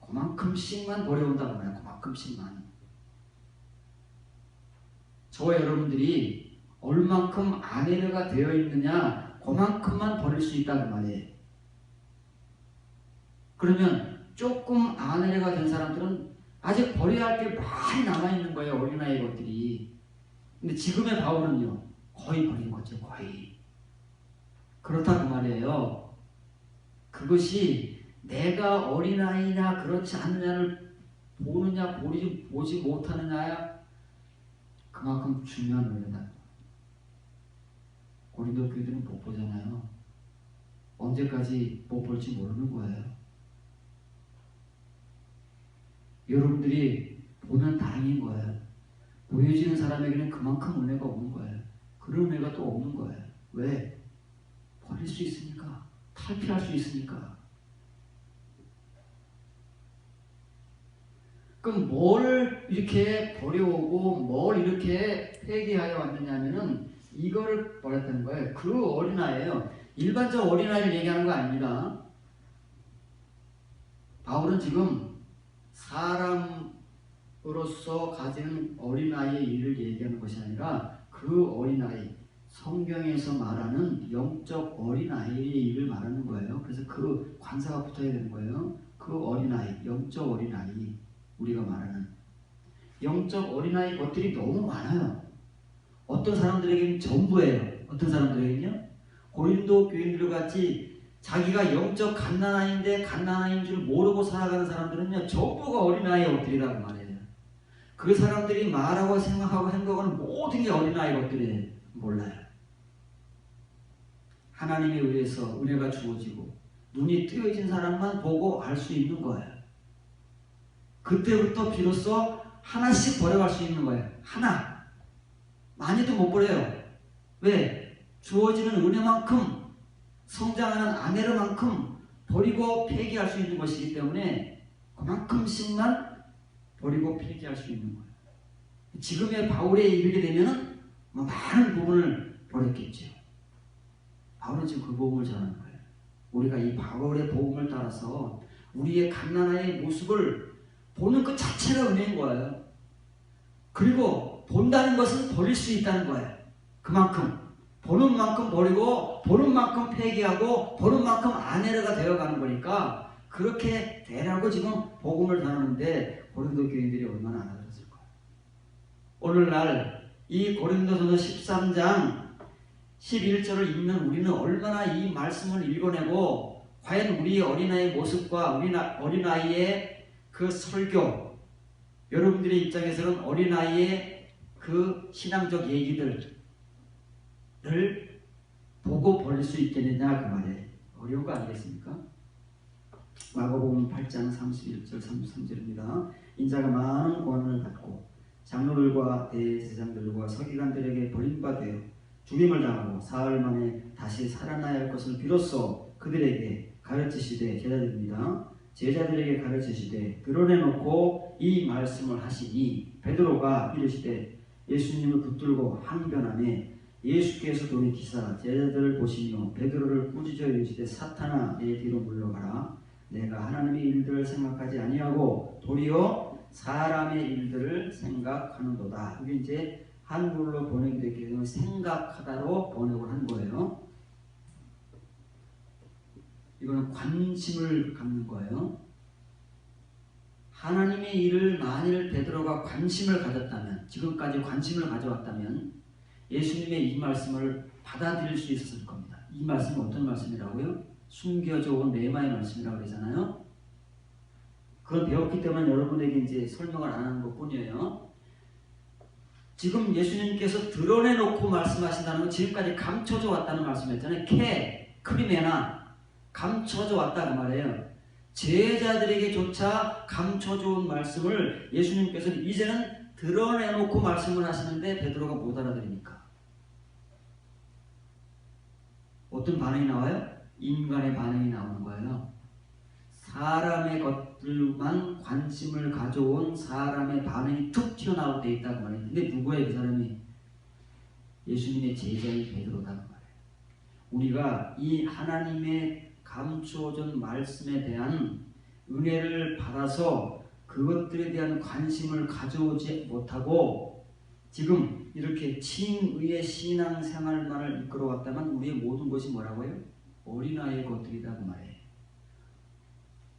그만큼씩만 버려온다고 말해요. 그만큼씩만. 저와 여러분들이 얼만큼 아내가 되어 있느냐 그만큼만 버릴 수 있다는 말이에요. 그러면 조금 아내가 된 사람들은 아직 버려야 할 게 많이 남아있는 거예요. 어린아이 것들이. 근데 지금의 바울은요 거의 버린 거죠. 거의. 그렇다고 말이에요. 그것이 내가 어린아이냐 그렇지 않느냐를 보느냐 보지 못하느냐야 그만큼 중요한 은혜다. 고린도 교회들은 못 보잖아요. 언제까지 못 볼지 모르는 거예요. 여러분들이 보면 다행인 거예요. 보여지는 사람에게는 그만큼 은혜가 없는 거예요. 그런 은혜가 또 없는 거예요. 왜? 버릴 수 있으니까. 탈피할 수 있으니까. 그럼 뭘 이렇게 버려오고 뭘 이렇게 폐기하여 왔느냐면은 이거를 버렸다는 거예요. 그 어린아이예요. 일반적 어린아이를 얘기하는 거 아닙니다. 바울은 지금 사람으로서 가지는 어린아이의 일을 얘기하는 것이 아니라 그 어린아이, 성경에서 말하는 영적 어린아이의 일을 말하는 거예요. 그래서 그 관사가 붙어야 되는 거예요. 그 어린아이, 영적 어린아이, 우리가 말하는 영적 어린아이 것들이 너무 많아요. 어떤 사람들에게는 전부예요. 어떤 사람들에게는요, 고린도 교인들 같이 자기가 영적 갓난아이인데 갓난아이인 줄 모르고 살아가는 사람들은요, 전부가 어린아이의 것들이라고 말해요. 그 사람들이 말하고 생각하고 행동하는 모든 게 어린아이 것들이에요. 몰라요. 하나님에 의해서 은혜가 주어지고 눈이 뜨여진 사람만 보고 알 수 있는 거예요. 그때부터 비로소 하나씩 버려갈 수 있는 거예요. 하나. 많이도 못 버려요. 왜? 주어지는 은혜만큼, 성장하는 아내로만큼 버리고 폐기할 수 있는 것이기 때문에 그만큼씩만 버리고 폐기할 수 있는 거예요. 지금의 바울에 이르게 되면 많은 부분을 버렸겠죠. 바울은 지금 그 복음을 전하는 거예요. 우리가 이 바울의 복음을 따라서 우리의 갓난아이의 모습을 보는 것 자체가 은혜인 거예요. 그리고 본다는 것은 버릴 수 있다는 거예요. 그만큼 보는 만큼 버리고 보는 만큼 폐기하고 보는 만큼 아내가 되어가는 거니까 그렇게 되라고 지금 복음을 전하는데 고린도 교인들이 얼마나 알아들었을까. 오늘날 이 고린도전서 13장 11절을 읽는 우리는 얼마나 이 말씀을 읽어내고 과연 우리 어린아이의 모습과 우리 어린아이의 그 설교, 여러분들의 입장에서는 어린아이의 그 신앙적 얘기들을 보고 버릴 수 있겠느냐 그 말이에요. 어려운 거 아니겠습니까? 마가복음 8장 31절 33절입니다. 인자가 많은 권한을 받고 장로들과 대제사장들과 서기관들에게 버림받아 죽임을 당하고 사흘 만에 다시 살아나야 할 것을 비로소 그들에게 가르치시되 제자들에게 가르치시되 드러내놓고 이 말씀을 하시니 베드로가 이르시되 예수님을 붙들고 항변하매 예수께서 돌이키사 제자들을 보시며 베드로를 꾸짖어 이르시되 사탄아 내 뒤로 물러가라. 내가 하나님의 일들을 생각하지 아니하고 도리어 사람의 일들을 생각하는도다. 이게 이제 한글로 번역이 됐기 때문에 생각하다로 번역을 한 거예요. 이거는 관심을 갖는 거예요. 하나님의 일을 만일 베드로가 관심을 가졌다면, 지금까지 관심을 가져왔다면 예수님의 이 말씀을 받아들일 수 있었을 겁니다. 이 말씀은 어떤 말씀이라고요? 숨겨져 온 레마의 말씀이라고 그러잖아요. 그걸 배웠기 때문에 여러분에게 이제 설명을 안 하는 것 뿐이에요. 지금 예수님께서 드러내놓고 말씀하신다는 건 지금까지 감춰져 왔다는 말씀이었잖아요. 크리메나 감춰져 왔다 그 말이에요. 제자들에게조차 감춰져 온 말씀을 예수님께서 이제는 드러내놓고 말씀을 하시는데 베드로가 못 알아들으니까 어떤 반응이 나와요? 인간의 반응이 나오는 거예요. 사람의 것들만 관심을 가져온 사람의 반응이 툭 튀어나오게 돼 있다고 말해요. 근데 누구예요 그 사람이? 예수님의 제자인 베드로다 그 말이에요. 우리가 이 하나님의 감추어진 말씀에 대한 은혜를 받아서 그것들에 대한 관심을 가져오지 못하고 지금 이렇게 칭의의 신앙생활만을 이끌어왔다면 우리의 모든 것이 뭐라고요? 어린아이의 것들이다 그 말이에요.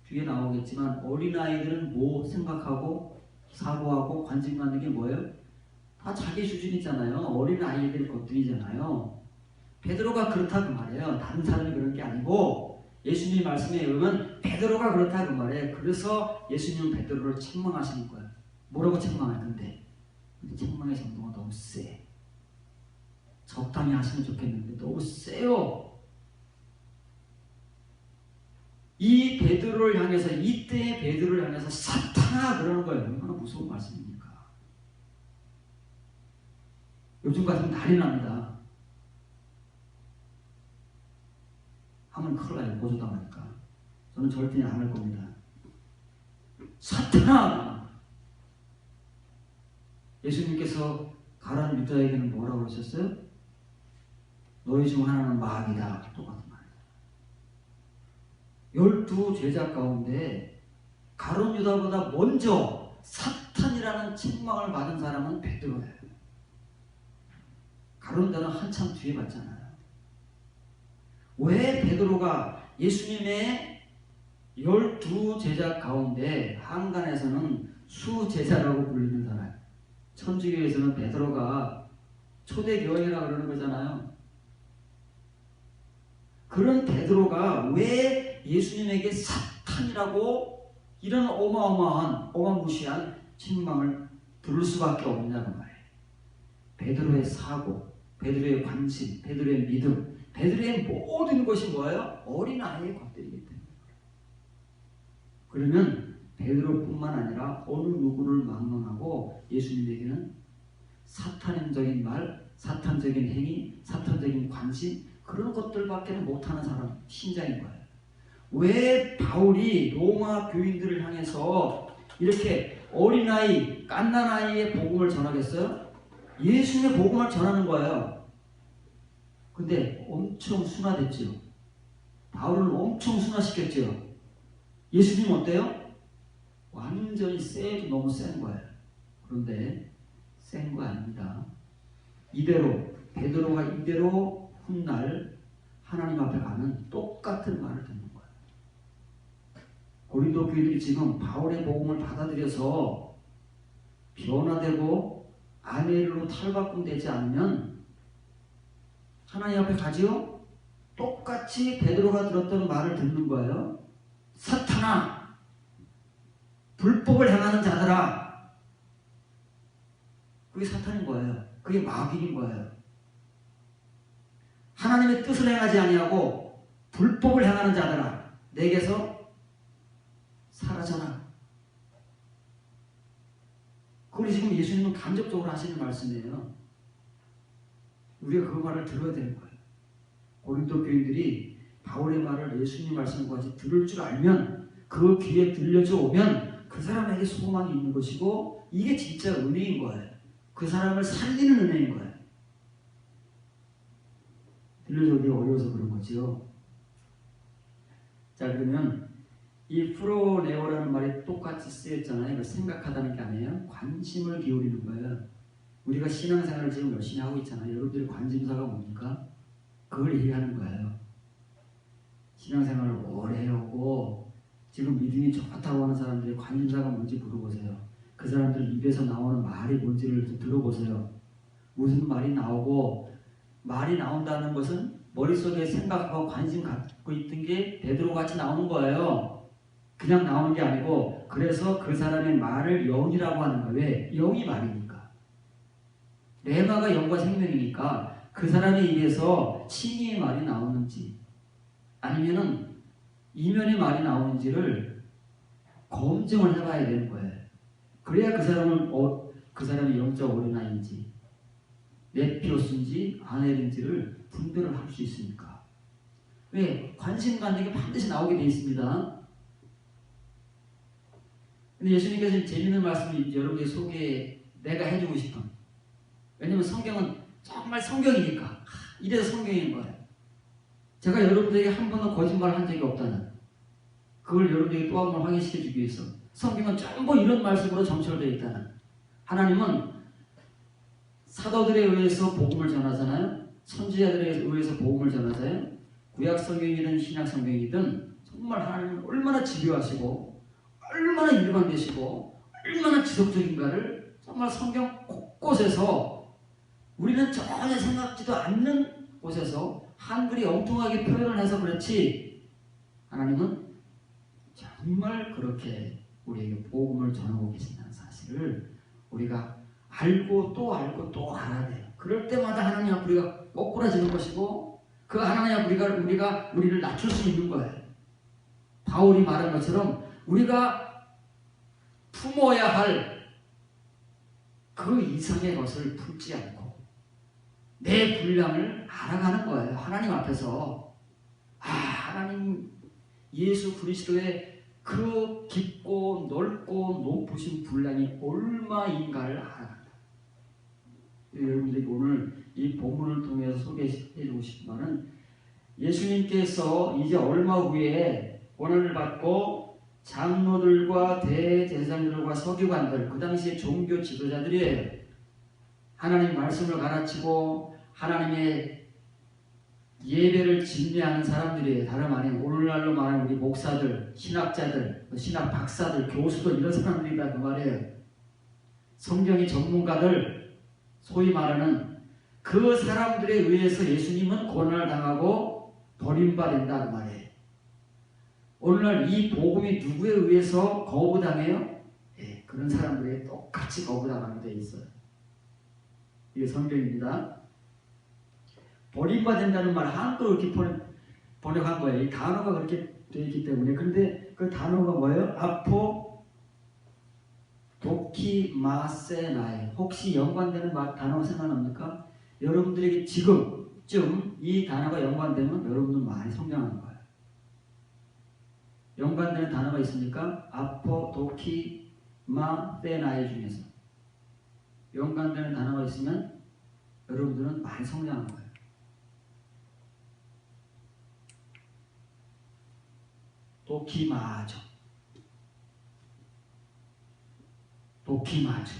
뒤에 나오겠지만 어린아이들은 뭐 생각하고 사고하고 관심 갖는 게 뭐예요? 다 자기 수준이잖아요. 어린아이들 것들이잖아요. 베드로가 그렇다 그 말이에요. 다른 사람이 그런 게 아니고 예수님 말씀에 의하면 베드로가 그렇다 그 말이에요. 그래서 예수님은 베드로를 책망하시는 거예요. 뭐라고 책망할 건데? 책망의 정도가 너무 세. 적당히 하시면 좋겠는데 너무 세요. 이 베드로를 향해서 이때의 베드로를 향해서 사탄아 그러는 거예요. 얼마나 무서운 말씀입니까? 요즘 같으면 난리 납니다. 하면 큰일 나요. 고소당하니까. 저는 절대 안 할 겁니다. 사탄아! 예수님께서 가룟 유다에게는 뭐라고 그러셨어요? 너희 중 하나는 마귀다. 똑같은 말이에요. 12 제자 가운데 가룟 유다보다 먼저 사탄이라는 책망을 받은 사람은 베드로예요. 가룟 유다는 한참 뒤에 받잖아요. 왜 베드로가 예수님의 12 제자 가운데 한간에서는 수제자라고 불리는 사람, 천주교에서는 베드로가 초대교회라고 그러는 거잖아요. 그런 베드로가 왜 예수님에게 사탄이라고 이런 어마무시한 책망을 들을 수밖에 없냐는 말이에요. 베드로의 사고, 베드로의 관심, 베드로의 믿음, 베드로의 모든 것이 뭐예요? 어린아이의 것들이기 때문에. 그러면 베드로뿐만 아니라 어느 누구를 막론하고 예수님에게는 사탄적인 말, 사탄적인 행위, 사탄적인 관심, 그런 것들밖에 못하는 사람, 신자인 거예요. 왜 바울이 로마 교인들을 향해서 이렇게 어린아이, 갓난아이의 복음을 전하겠어요? 예수님의 복음을 전하는 거예요. 근데 엄청 순화됐죠. 바울은 엄청 순화시켰죠. 예수님 어때요? 완전히 너무 센 거예요. 그런데 센 거 아닙니다. 이대로 베드로가 이대로 훗날 하나님 앞에 가면 똑같은 말을 듣는 거예요. 고린도 교인들이 지금 바울의 복음을 받아들여서 변화되고 아내로 탈바꿈되지 않으면 하나님 앞에 가지요? 똑같이 베드로가 들었던 말을 듣는 거예요. 사탄아, 불법을 행하는 자들아. 그게 사탄인 거예요. 그게 마귀인 거예요. 하나님의 뜻을 행하지 아니하고 불법을 행하는 자들아, 내게서 사라져라. 그걸 지금 예수님은 간접적으로 하시는 말씀이에요. 우리가 그 말을 들어야 되는 거예요. 고린도 교인들이 바울의 말을 예수님 말씀과 같이 들을 줄 알면, 그 귀에 들려져 오면 그 사람에게 소망이 있는 것이고, 이게 진짜 은혜인 거예요. 그 사람을 살리는 은혜인 거예요. 들려주기 어려워서 그런 거죠. 자, 그러면 이 프로네오라는 말이 똑같이 쓰였잖아요. 이거 생각하다는 게 아니에요. 관심을 기울이는 거예요. 우리가 신앙생활을 지금 열심히 하고 있잖아요. 여러분들의 관심사가 뭡니까? 그걸 얘기하는 거예요. 신앙생활을 오래 해오고 지금 믿음이 좋다고 하는 사람들의 관심사가 뭔지 물어보세요. 그 사람들 입에서 나오는 말이 뭔지를 좀 들어보세요. 무슨 말이 나오고, 말이 나온다는 것은 머릿속에 생각하고 관심 갖고 있던 게 베드로같이 나오는 거예요. 그냥 나오는 게 아니고, 그래서 그 사람의 말을 영이라고 하는 거예요. 왜? 영이 말이니까. 레마가 영과 생명이니까 그 사람의 입에서 칭의의 말이 나오는지 아니면은 이면의 말이 나오는지를 검증을 해봐야 되는 거예요. 그래야 그 사람이 영적 어린아이인지 네피오스인지 아넬인지를 분별을 할 수 있으니까. 왜? 관심 갖는 게 반드시 나오게 돼 있습니다. 근데 예수님께서 재밌는 말씀을 여러분의 속에 내가 해주고 싶은, 왜냐면 성경은 정말 성경이니까. 이래서 성경인 거예요. 제가 여러분들에게 한 번도 거짓말을 한 적이 없다는, 그걸 여러분들에게 또 한 번 확인시켜주기 위해서 성경은 전부 이런 말씀으로 점철되어 있다는. 하나님은 사도들에 의해서 복음을 전하잖아요. 선지자들에 의해서 복음을 전하잖아요. 구약 성경이든 신약 성경이든 정말 하나님은 얼마나 집요하시고 얼마나 일관되시고 얼마나 지속적인가를 정말 성경 곳곳에서 우리는 전혀 생각지도 않는 곳에서 한글이 엉뚱하게 표현을 해서 그렇지, 하나님은 정말 그렇게 우리에게 복음을 전하고 계신다는 사실을 우리가 알고 또 알고 또 알아야 돼요. 그럴 때마다 하나님 앞에 우리가 꼬꾸라지는 것이고, 그 하나님 앞에 우리를 낮출 수 있는 거예요. 바울이 말한 것처럼 우리가 품어야 할 그 이상의 것을 품지 않고 내 분량을 알아가는 거예요. 하나님 앞에서. 하나님 예수 그리스도의 그 깊고 넓고 높으신 분량이 얼마인가를 알아간다. 여러분들에게 오늘 이 본문을 통해서 소개해주고 싶은 말은 예수님께서 이제 얼마 후에 고난을 받고 장로들과 대제사장들과 서기관들, 그 당시에 종교 지도자들이에요. 하나님 말씀을 가르치고 하나님의 예배를 진리하는 사람들이에요. 다름 아닌 오늘날로 말하는 우리 목사들, 신학자들, 신학 박사들, 교수들 이런 사람들이다 그 말이에요. 성경의 전문가들, 소위 말하는 그 사람들에 의해서 예수님은 고난을 당하고 버림받는다 그 말이에요. 오늘날 이 복음이 누구에 의해서 거부당해요? 예, 그런 사람들에게 똑같이 거부당하게 되어 있어요. 이게 성경입니다. 버림받는다는 말 한국어로 이렇게 번역한 거예요. 이 단어가 그렇게 되어 있기 때문에. 그런데 그 단어가 뭐예요? 아포 도키마세나이. 혹시 연관되는 단어 생각납니까? 여러분들에게 지금쯤 이 단어가 연관되면 여러분들 많이 성장하는 거예요. 연관되는 단어가 있습니까? 아포 도키마세나이 중에서 연관되는 단어가 있으면 여러분들은 많이 성장하는 거예요. 도키마죠. 도키마죠.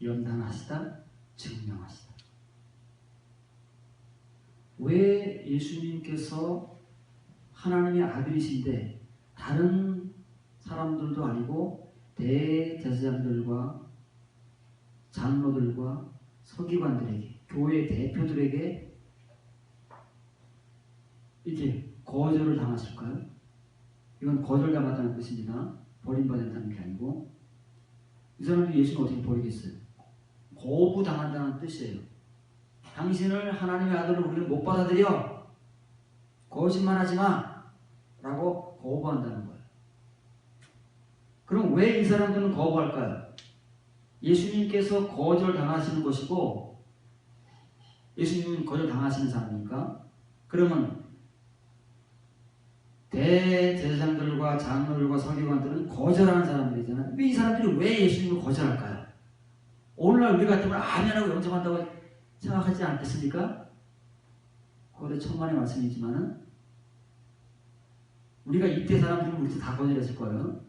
연단하시다, 증명하시다. 왜 예수님께서 하나님의 아들이신데 다른 사람들도 아니고 대제사장들과 장로들과 서기관들에게, 교회 대표들에게 이렇게 거절을 당하실까요? 이건 거절당하다는 뜻입니다. 버림받았다는 게 아니고. 이 사람들이 예수는 어떻게 버리겠어요? 거부당한다는 뜻이에요. 당신을 하나님의 아들로 우리는 못 받아들여. 거짓말하지 마. 라고 거부한다는 거예요. 그럼 왜 이 사람들은 거부할까요? 예수님께서 거절당하시는 것이고 예수님은 거절당하시는 사람입니까? 그러면 대제사장들과 장로들과 서기관들은 거절하는 사람들이잖아요. 이 사람들이 왜 예수님을 거절할까요? 오늘날 우리 같으면 아멘하고 영접한다고 생각하지 않겠습니까? 그것도 천만의 말씀이지만은 우리가 이때 사람들은 우리도 다 거절했을 거예요.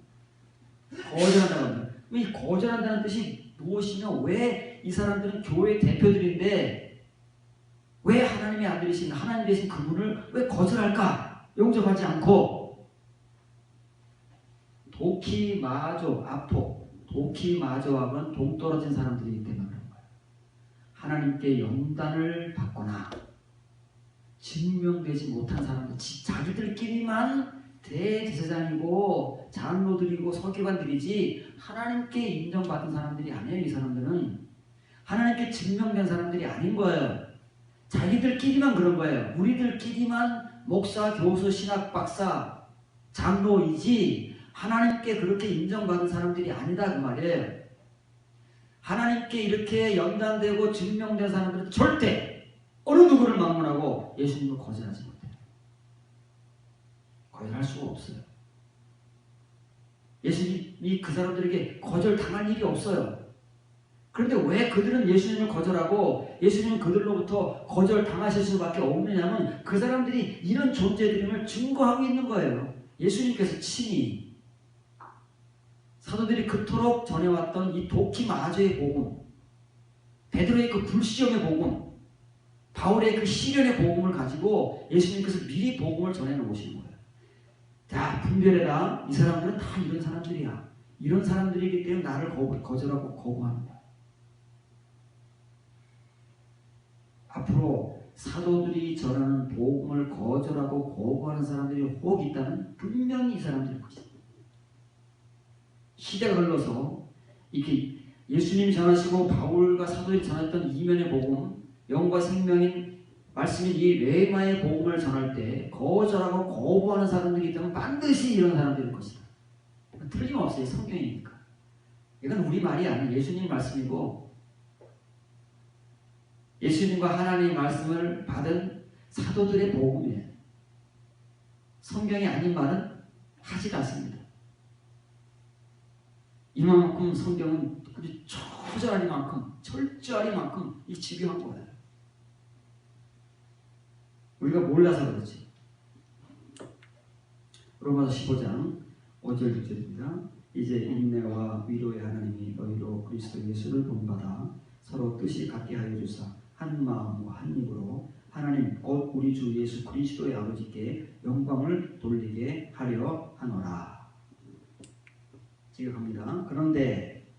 거절한다고 합니다. 이 거절한다는 뜻이 무엇이며 왜 이 사람들은 교회 대표들인데 왜 하나님의 아들이신 하나님 되신 그분을 왜 거절할까? 용접하지 않고 도키마조, 아포, 도키마조하고는 동떨어진 사람들이기 때문에 그런 거예요. 하나님께 연단을 받거나 증명되지 못한 사람들, 자기들끼리만 대제사장이고 장로들이고 서기관들이지 하나님께 인정받은 사람들이 아니에요. 이 사람들은 하나님께 증명된 사람들이 아닌 거예요. 자기들끼리만 그런 거예요. 우리들끼리만 목사, 교수, 신학 박사, 장로이지 하나님께 그렇게 인정받은 사람들이 아니다 그 말이에요. 하나님께 이렇게 연단되고 증명된 사람들은 절대 어느 누구를 막론하고 예수님을 거절하지 못해요. 거절할 수가 없어요. 예수님이 그 사람들에게 거절당할 일이 없어요. 그런데 왜 그들은 예수님을 거절하고 예수님은 그들로부터 거절당하실 수밖에 없느냐면 그 사람들이 이런 존재들임을 증거하고 있는 거예요. 예수님께서 친히 사도들이 그토록 전해왔던 이 도키마저의 복음, 베드로의 그 불시험의 복음, 바울의 그 시련의 복음을 가지고 예수님께서 미리 복음을 전해놓으신 거예요. 자, 분별해라. 이 사람들은 다 이런 사람들이야. 이런 사람들이기 때문에 나를 거절하고 거부하는 거야. 앞으로 사도들이 전하는 복음을 거절하고 거부하는 사람들이 혹 있다면 분명히 이 사람들일 것이다. 시대가 흘러서 이렇게 예수님이 전하시고 바울과 사도들이 전했던 이면의 복음, 영과 생명인 말씀인 이 레마의 복음을 전할 때 거절하고 거부하는 사람들이 있다면 반드시 이런 사람들일 것이다. 틀림없어요. 성경이니까. 이건 우리 말이 아니에요. 예수님 말씀이고 예수님과 하나님의 말씀을 받은 사도들의 복음이에요. 성경이 아닌 말은 하지 않습니다. 이만큼 성경은 아주 처절하리만큼 철저하리만큼 이 집요한 거예요. 우리가 몰라서 그렇지. 로마서 15장 5절 6절입니다. 이제 인내와 위로의 하나님이 너희로 그리스도 예수를 본받아 서로 뜻이 같게 하여 주사 한 마음과 한 입으로 하나님 곧 우리 주 예수 그리스도의 아버지께 영광을 돌리게 하려 하노라. 지금 그런데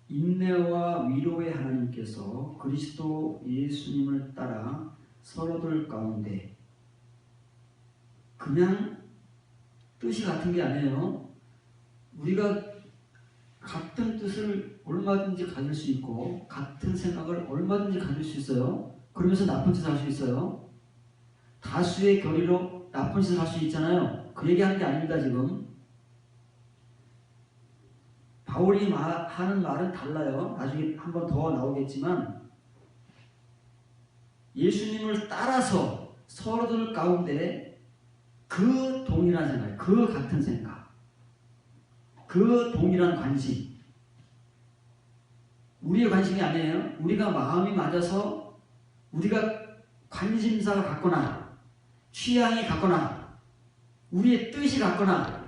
인내와 위로의 하나님께서 그리스도 예수님을 따라 서로들 가운데 그냥 뜻이 같은 게 아니에요. 우리가 같은 뜻을 얼마든지 가질 수 있고 같은 생각을 얼마든지 가질 수 있어요. 그러면서 나쁜 짓을 할 수 있어요. 다수의 결의로 나쁜 짓을 할 수 있잖아요. 그 얘기하는 게 아닙니다. 지금 바울이 하는 말은 달라요. 나중에 한 번 더 나오겠지만 예수님을 따라서 서로들 가운데 그 동일한 생각, 그 같은 생각, 그 동일한 관심, 우리의 관심이 아니에요. 우리가 마음이 맞아서 우리가 관심사가 같거나 취향이 같거나 우리의 뜻이 같거나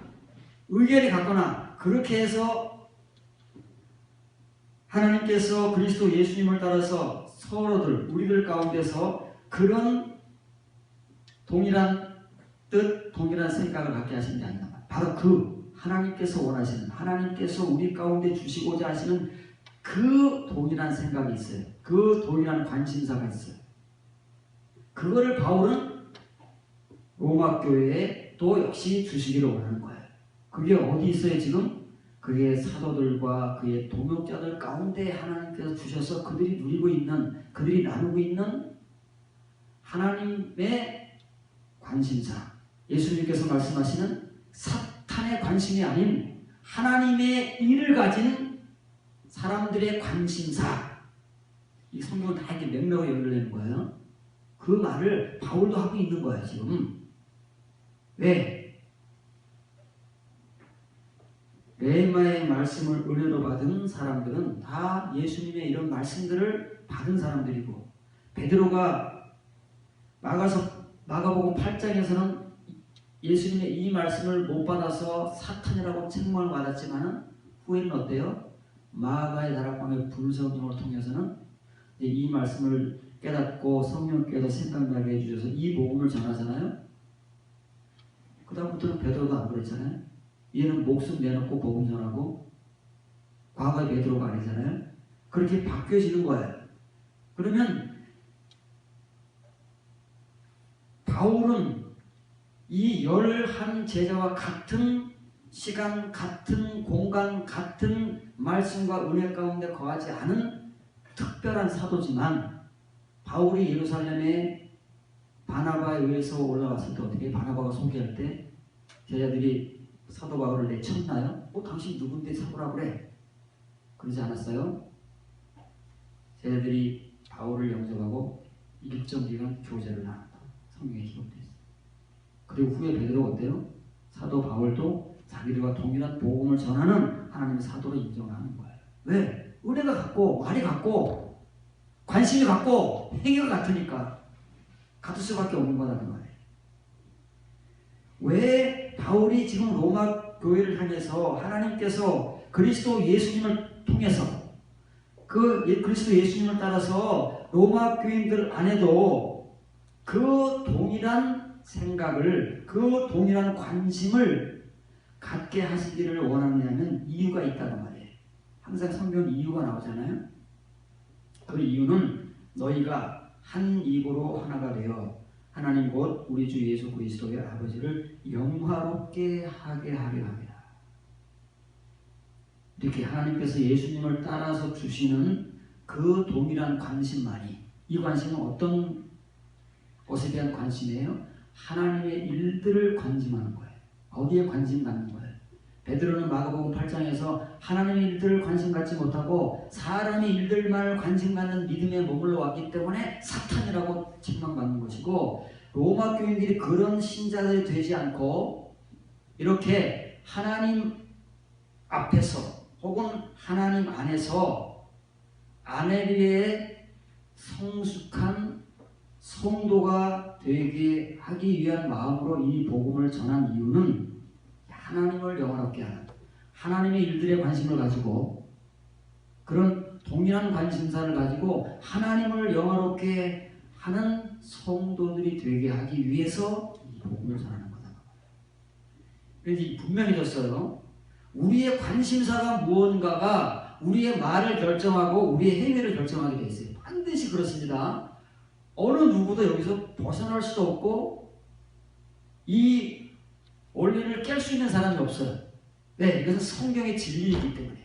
의견이 같거나 그렇게 해서 하나님께서 그리스도 예수님을 따라서 서로들 우리들 가운데서 그런 동일한 뜻, 동일한 생각을 갖게 하시는 게 아니라 바로 그 하나님께서 원하시는 하나님께서 우리 가운데 주시고자 하시는 그 동일한 생각이 있어요. 그 동일한 관심사가 있어요. 그거를 바울은 로마 교회에 또 역시 주시기를 원하는 거예요. 그게 어디 있어요 지금? 그의 사도들과 그의 동역자들 가운데 하나님께서 주셔서 그들이 누리고 있는, 그들이 나누고 있는 하나님의 관심사. 예수님께서 말씀하시는 사탄의 관심이 아닌 하나님의 일을 가진 사람들의 관심사. 이 성경은 다 이렇게 맥락을 연결되는 거예요. 그 말을 바울도 하고 있는 거예요 지금. 왜? 레마의 말씀을 은혜로 받은 사람들은 다 예수님의 이런 말씀들을 받은 사람들이고, 베드로가 마가복음 8장에서는 예수님의 이 말씀을 못 받아서 사탄이라고 책망을 받았지만 후에는 어때요? 마가의 다락방의 불성령을 통해서는 이 말씀을 깨닫고 성령께서 생각나게 해주셔서 이 복음을 전하잖아요. 그 다음부터는 베드로도 안 그랬잖아요. 얘는 목숨 내놓고 복음 전하고 과거의 베드로가 아니잖아요. 그렇게 바뀌어지는 거예요. 그러면 바울은 이 11 제자와 같은 시간, 같은 공간, 같은 말씀과 은혜 가운데 거하지 않은 특별한 사도지만 바울이 예루살렘에 바나바에 의해서 올라왔을 때 어떻게 바나바가 소개할 때 제자들이 사도 바울을 내쳤나요? 당신 누군데 사도라 그래? 그러지 않았어요? 제자들이 바울을 영접하고 일정 기간 교제를 나눴다. 성경에 기록되어 있어요. 그리고 후에 베드로가 어때요? 사도 바울도 자기들과 동일한 복음을 전하는 하나님의 사도로 인정하는 거예요. 왜? 은혜가 같고 말이 같고 관심이 같고 행위가 같으니까 같을 수밖에 없는 거라는 말이에요. 왜 바울이 지금 로마 교회를 향해서 하나님께서 그리스도 예수님을 통해서 그리스도 예수님을 따라서 로마 교인들 안에도 그 동일한 생각을, 그 동일한 관심을 갖게 하시기를 원하느냐면 이유가 있다는 말이에요. 항상 성경에 이유가 나오잖아요. 그 이유는 너희가 한 입으로 하나가 되어 하나님 곧 우리 주 예수 그리스도의 아버지를 영화롭게 하게 하려 합니다. 이렇게 하나님께서 예수님을 따라서 주시는 그 동일한 관심만이, 이 관심은 어떤 것에 대한 관심이에요? 하나님의 일들을 관심하는 거예요. 어디에 관심 갖는 거예요? 베드로는 마가복음 8장에서 하나님의 일들을 관심 갖지 못하고 사람의 일들만 관심 갖는 믿음에 머물러 왔기 때문에 사탄이라고 책망받는 것이고, 로마 교인들이 그런 신자들이 되지 않고 이렇게 하나님 앞에서 혹은 하나님 안에서 아내리의 성숙한 성도가 되게 하기 위한 마음으로 이 복음을 전한 이유는 하나님을 영화롭게 하는, 하나님의 일들에 관심을 가지고 그런 동일한 관심사를 가지고 하나님을 영화롭게 하는 성도들이 되게 하기 위해서 이 복음을 전하는 거다. 그래서 분명해졌어요. 우리의 관심사가 무언가가 우리의 말을 결정하고 우리의 행위를 결정하게 돼 있어요. 반드시 그렇습니다. 어느 누구도 여기서 벗어날 수도 없고 이 원리를 깰 수 있는 사람이 없어요. 네, 이것은 성경의 진리이기 때문에.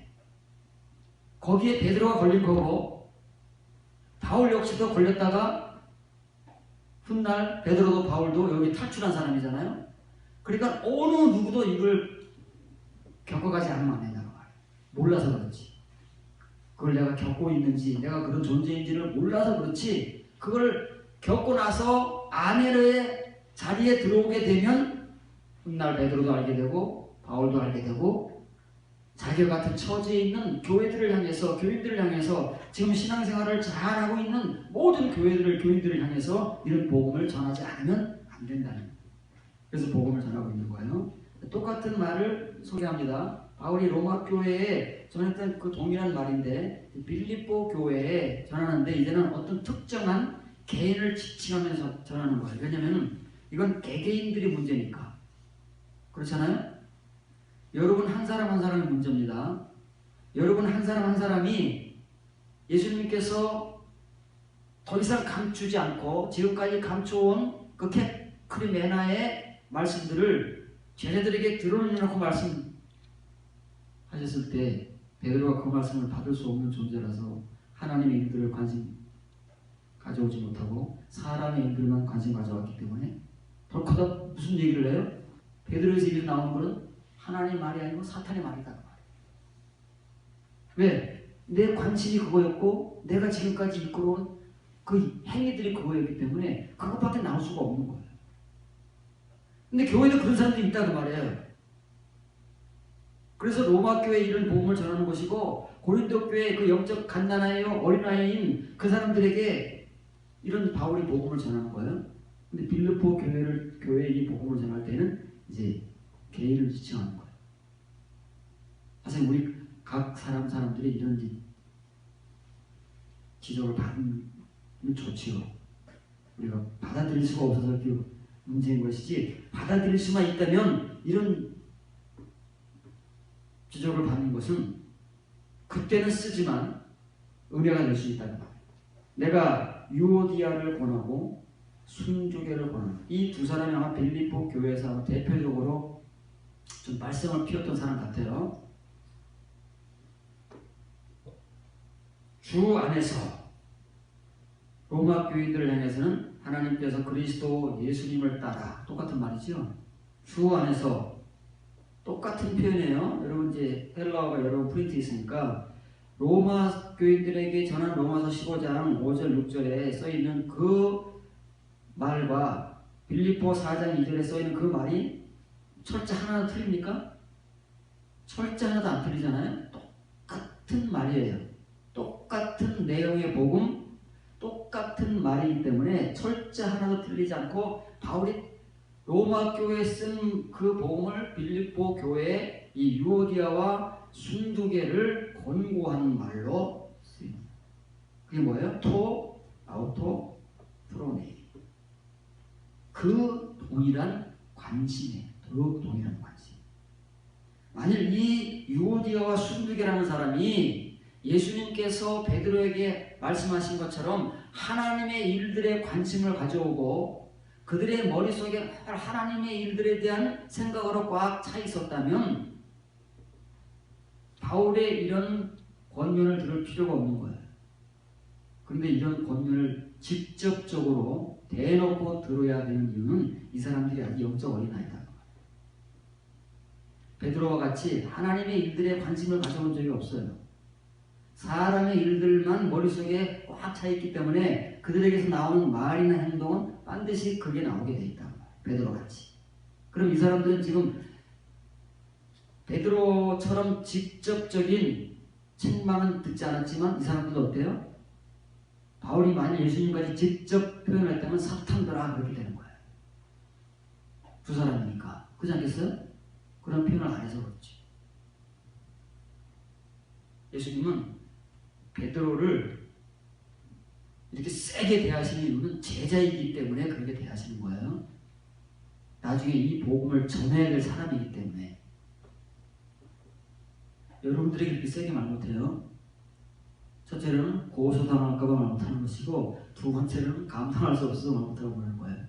거기에 베드로가 걸린 거고 바울 역시도 걸렸다가 훗날 베드로도 바울도 여기 탈출한 사람이잖아요. 그러니까 어느 누구도 이걸 겪어가지 않으면 안 된다고 말해요. 몰라서 그렇지. 그걸 내가 겪고 있는지 내가 그런 존재인지를 몰라서 그렇지, 그걸 겪고 나서 아내의 자리에 들어오게 되면 훗날 베드로도 알게 되고 바울도 알게 되고 자기와 같은 처지에 있는 교회들을 향해서, 교인들을 향해서, 지금 신앙생활을 잘하고 있는 모든 교인들을 향해서 이런 복음을 전하지 않으면 안 된다는, 그래서 복음을 전하고 있는 거예요. 똑같은 말을 소개합니다. 바울이 로마 교회에 전했던 그 동일한 말인데 빌립보 교회에 전하는데 이제는 어떤 특정한 개인을 지칭하면서 전하는 거예요. 왜냐하면 이건 개개인들이 문제니까. 그렇잖아요? 여러분 한 사람 한 사람이 문제입니다. 여러분 한 사람 한 사람이 예수님께서 더 이상 감추지 않고 지금까지 감춰온 그 크리메나의 말씀들을 제자들에게 드러내놓고 말씀하셨을 때 베드로가 그 말씀을 받을 수 없는 존재라서 하나님의 일들을 관심 가져오지 못하고 사람의 일들만 관심 가져왔기 때문에 덜커다 무슨 얘기를 해요? 베드로에서 입에서 나오는 것은 하나님 말이 아니고 사탄의 말이다. 왜? 내 관심이 그거였고 내가 지금까지 이끌어온 그 행위들이 그거였기 때문에 그것밖에 나올 수가 없는 거예요. 근데 교회도 그런 사람들이 있다고 말해요. 그래서 로마 교회에 이런 복음을 전하는 것이고 고린도 교회 그 영적 갓난아이요 어린아이인 그 사람들에게 이런 바울이 복음을 전하는 거예요. 근데 빌립보 교회에 이 복음을 전할 때는 이제 개인을 지칭하는 거예요. 사실 우리 각 사람들이 이런 지적을 받으면 좋지요. 우리가 받아들일 수가 없어서 그 문제인 것이지, 받아들일 수만 있다면 이런 지적을 받는 것은 그때는 쓰지만 은혜가 될 수 있다는 거예요. 내가 유오디아를 권하고 순교계를 권하고, 이 두 사람이 아마 빌립보 교회에서 대표적으로 좀 발성을 피웠던 사람 같아요. 주 안에서 로마 교인들을 향해서는 하나님께서 그리스도 예수님을 따라, 똑같은 말이죠. 주 안에서 똑같은 표현이에요. 여러분 이제 헬라어가 여러 프린트 있으니까 로마 교인들에게 전한 로마서 15장 5절 6절에 써있는 그 말과 빌립보 4장 2절에 써있는 그 말이 철자 하나도 틀립니까? 철자 하나도 안 틀리잖아요. 똑같은 말이에요. 똑같은 내용의 복음, 똑같은 말이기 때문에 철자 하나도 틀리지 않고 바울이 로마 교회에 쓴 그 복음을 빌립보 교회에 이 유오디아와 순두개를 권고하는 말로 쓰입니다. 그게 뭐예요? 토, 아우토, 프로네. 그 동일한 관심이에요. 동일한 관심. 만일 이 유오디아와 순두개라는 사람이 예수님께서 베드로에게 말씀하신 것처럼 하나님의 일들에 관심을 가져오고 그들의 머릿속에 하나님의 일들에 대한 생각으로 꽉 차 있었다면 바울의 이런 권면을 들을 필요가 없는 거예요. 그런데 이런 권면을 직접적으로 대놓고 들어야 되는 이유는 이 사람들이 아직 영적 어린아이다. 베드로와 같이 하나님의 일들에 관심을 가져온 적이 없어요. 사람의 일들만 머릿속에 꽉 차 있기 때문에 그들에게서 나오는 말이나 행동은 반드시 그게 나오게 돼 있다. 베드로 같이. 그럼 이 사람들은 지금 베드로처럼 직접적인 책망은 듣지 않았지만 이 사람들도 어때요? 바울이 만약 예수님까지 직접 표현했다면 사탄들아 그렇게 되는 거예요. 두 사람이니까. 그렇지 않겠어요? 그런 표현을 안 해서 그렇지. 예수님은 베드로를 이렇게 세게 대하시는 이유는 제자이기 때문에 그렇게 대하시는 거예요. 나중에 이 복음을 전해야 될 사람이기 때문에. 여러분들에게 그렇게 세게 말 못해요. 첫째로는 고소당할까봐 말 못하는 것이고, 두 번째로는 감당할 수 없어서 말 못하고 그러는 거예요.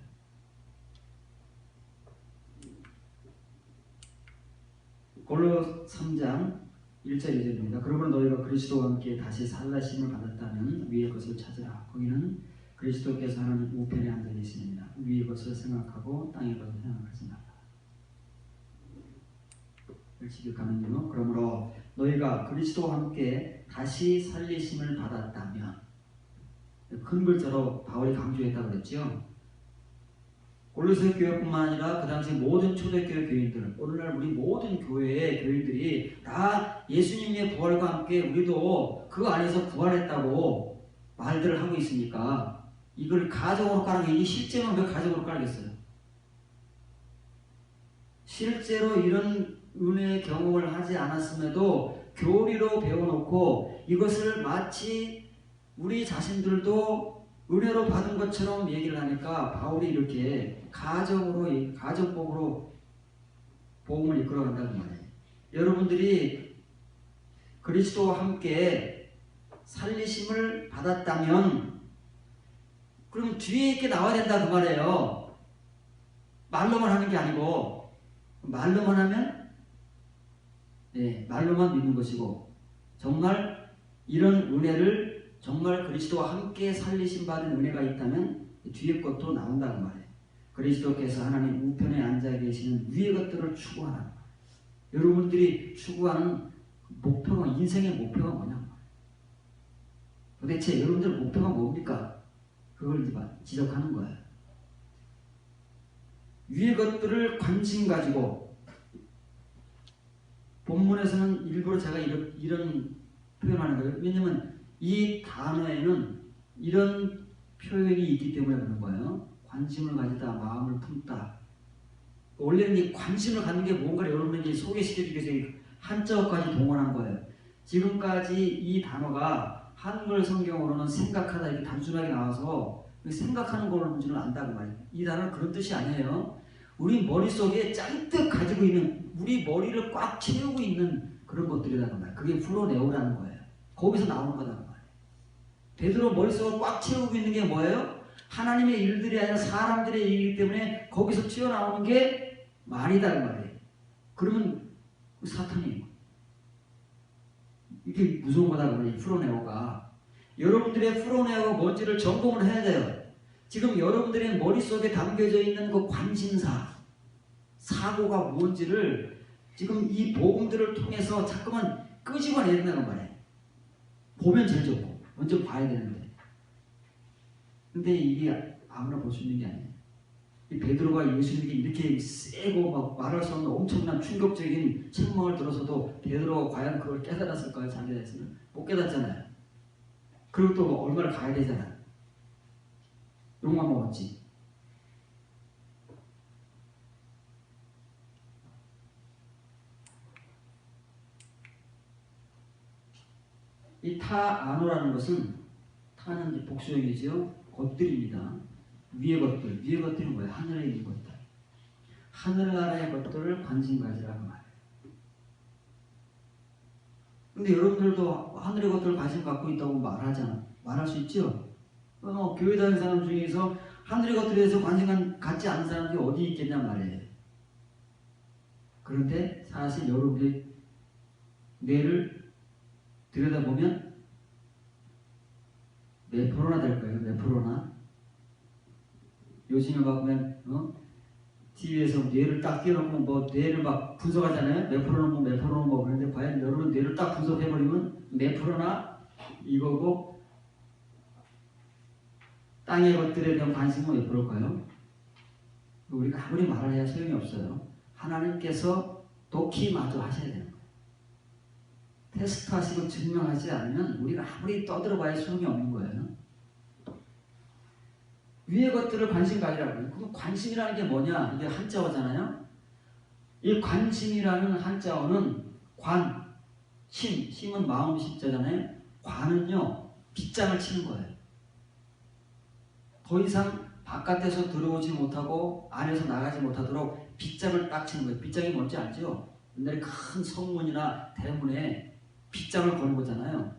골로 3장 1절 2절입니다. 그러므로 너희가 그리스도와 함께 다시 살라심을 받았다면 위의 것을 찾으라. 거기는 그리스도께서 하나님 우편에 앉아 계시느니라. 위의 것을 생각하고 땅의 것을 생각하지 말라. 일치격하면요. 그러므로 너희가 그리스도와 함께 다시 살리심을 받았다면, 큰 글자로 바울이 강조했다고 그랬죠. 골로새 교회뿐만 아니라 그 당시 모든 초대교회 교인들, 오늘날 우리 모든 교회의 교인들이 다 예수님의 부활과 함께 우리도 그 안에서 부활했다고 말들을 하고 있으니까 이걸 가정으로 까는 게, 이게 실제로는 왜 가정으로 깔겠어요? 실제로 이런 은혜의 경험을 하지 않았음에도 교리로 배워놓고 이것을 마치 우리 자신들도 은혜로 받은 것처럼 얘기를 하니까 바울이 이렇게 가정복으로 복음을 이끌어간다는 말이에요. 여러분들이 그리스도와 함께 살리심을 받았다면 그럼 뒤에 있게 나와야 된다 그 말이에요. 말로만 하는 게 아니고, 말로만 하면 말로만 믿는 것이고, 정말 이런 은혜를 정말 그리스도와 함께 살리심 받은 은혜가 있다면 뒤에 것도 나온다는 말이에요. 그리스도께서 하나님 우편에 앉아 계시는 위의 것들을 추구하라. 여러분들이 추구하는 목표가, 인생의 목표가 뭐냐? 도대체 여러분들 목표가 뭡니까? 그걸 지적하는 거예요. 위의 것들을 관심 가지고, 본문에서는 일부러 제가 이런 표현하는 거예요. 왜냐면 이 단어에는 이런 표현이 있기 때문에 그런 거예요. 관심을 가지다, 마음을 품다. 원래는 이 관심을 갖는 게 뭔가를 여러분에게 소개시켜주기 위해서 한자어까지 동원한 거예요. 지금까지 이 단어가 한글 성경으로는 생각하다 이렇게 단순하게 나와서 생각하는 걸로 문제는 안다고 말이에요. 이 단어는 그런 뜻이 아니에요. 우리 머릿속에 잔뜩 가지고 있는, 우리 머리를 꽉 채우고 있는 그런 것들이라는 말이에요. 그게 풀어내오라는 거예요. 거기서 나오는 거다. 베드로 머릿속을 꽉 채우고 있는 게 뭐예요? 하나님의 일들이 아니라 사람들의 일이기 때문에 거기서 튀어나오는 게 말이다 그 말이에요. 그러면 사탄이 이게 무서운 거다 그 말이에요. 풀어내오가. 여러분들의 풀어내오가 뭔지를 점검을 해야 돼요. 지금 여러분들의 머릿속에 담겨져 있는 그 관심사, 사고가 뭔지를 지금 이 복음들을 통해서 자꾸만 끄집어내야 된다는 말이에요. 보면 제일 좋고 먼저 봐야 되는데, 근데 이게 아무나 볼 수 있는 게 아니에요. 이 베드로가 예수님께 이렇게 세고 막 말할 수 없는 엄청난 충격적인 책망을 들어서도 베드로가 과연 그걸 깨달았을까요? 자기가 했으면 못 깨닫잖아요. 그리고 또 얼마를 가야 되잖아요. 욕만 먹었지. 이 타아노라는 것은, 타는 복수형이죠. 것들입니다. 위의 것들. 위의 것들이 뭐예요? 하늘에 있는 것들. 하늘나라의 것들을 관심 가지라고 말해요. 근데 여러분들도 하늘의 것들을 관심 갖고 있다고 말할 수 있죠? 교회 다니는 사람 중에서 하늘의 것들에 대해서 관심 갖지 않는 사람들이 어디 있겠냐 말이에요. 그런데 사실 여러분들이 뇌를 들여다보면 몇 프로나 될 거예요. 몇 프로나. 요즘에 막 보면 TV에서 뇌를 딱 띄워놓고 뭐 뇌를 막 분석하잖아요. 몇 프로는 몇 프로는 그런데 과연 여러분 뇌를 딱 분석해버리면 몇 프로나 이거고, 땅의 것들에 대한 관심은 몇 프로일까요? 우리가 아무리 말을 해야 소용이 없어요. 하나님께서 놓기마저 하셔야 되는 거예요. 테스트하시고 증명하지 않으면 우리가 아무리 떠들어봐야 소용이 없는 거예요. 위의 것들을 관심 가지라고요. 그 관심이라는 게 뭐냐? 이게 한자어잖아요. 이 관심이라는 한자어는 관, 심은 마음 심자잖아요. 관은요, 빗장을 치는 거예요. 더 이상 바깥에서 들어오지 못하고 안에서 나가지 못하도록 빗장을 딱 치는 거예요. 빗장이 뭔지 알죠? 옛날에 큰 성문이나 대문에 빗장을 거는 거잖아요.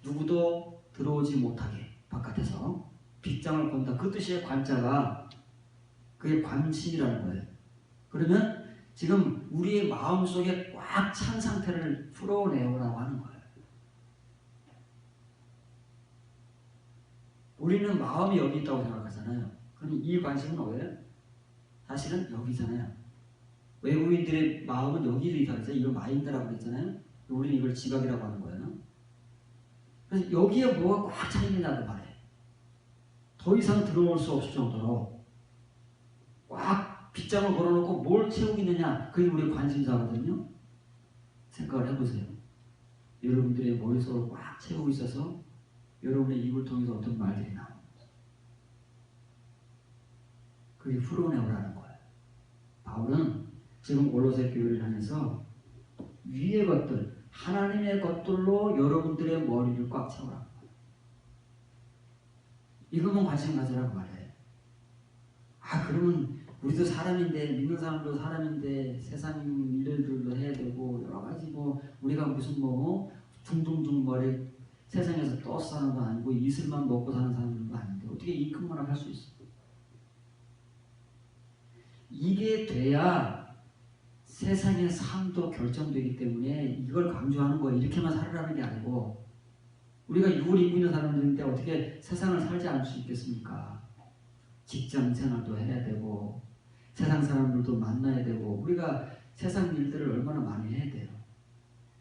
누구도 들어오지 못하게 바깥에서 빗장을 건다. 그 뜻의 관자가 그게 관심이라는 거예요. 그러면 지금 우리의 마음속에 꽉 찬 상태를 풀어내오라고 하는 거예요. 우리는 마음이 여기 있다고 생각하잖아요. 그럼 이 관심은 어디예요? 사실은 여기잖아요. 외국인들의 마음은 여기도 있다고 했어요. 이거 마인드라고 그랬잖아요. 우리는 이걸 지각이라고 하는 거예요. 그래서 여기에 뭐가 꽉 차 있느냐고 말해요. 더 이상 들어올 수 없을 정도로 꽉 빗장을 걸어놓고 뭘 채우고 있느냐, 그게 우리의 관심사거든요. 생각을 해보세요. 여러분들의 머릿속을 꽉 채우고 있어서 여러분의 입을 통해서 어떤 말들이 나옵니다. 그게 풀어내오라는 거예요. 바울은 지금 골로새 교회를 하면서 위의 것들, 하나님의 것들로 여러분들의 머리를 꽉 채우라는 거예요. 이것만 관심 가지라고 말해요. 그러면 우리도 사람인데, 믿는 사람도 사람인데 세상 일들도 해야 되고 여러 가지 우리가 무슨 둥둥둥 머리 세상에서 또 사는 거 아니고 이슬만 먹고 사는 사람들도 아닌데 어떻게 이 큰 문화를 할 수 있어? 이게 돼야 세상의 삶도 결정되기 때문에 이걸 강조하는 거예요. 이렇게만 살으라는 게 아니고 우리가 유월 입고 있는 사람들인데 어떻게 세상을 살지 않을 수 있겠습니까? 직장 생활도 해야 되고 세상 사람들도 만나야 되고 우리가 세상 일들을 얼마나 많이 해야 돼요.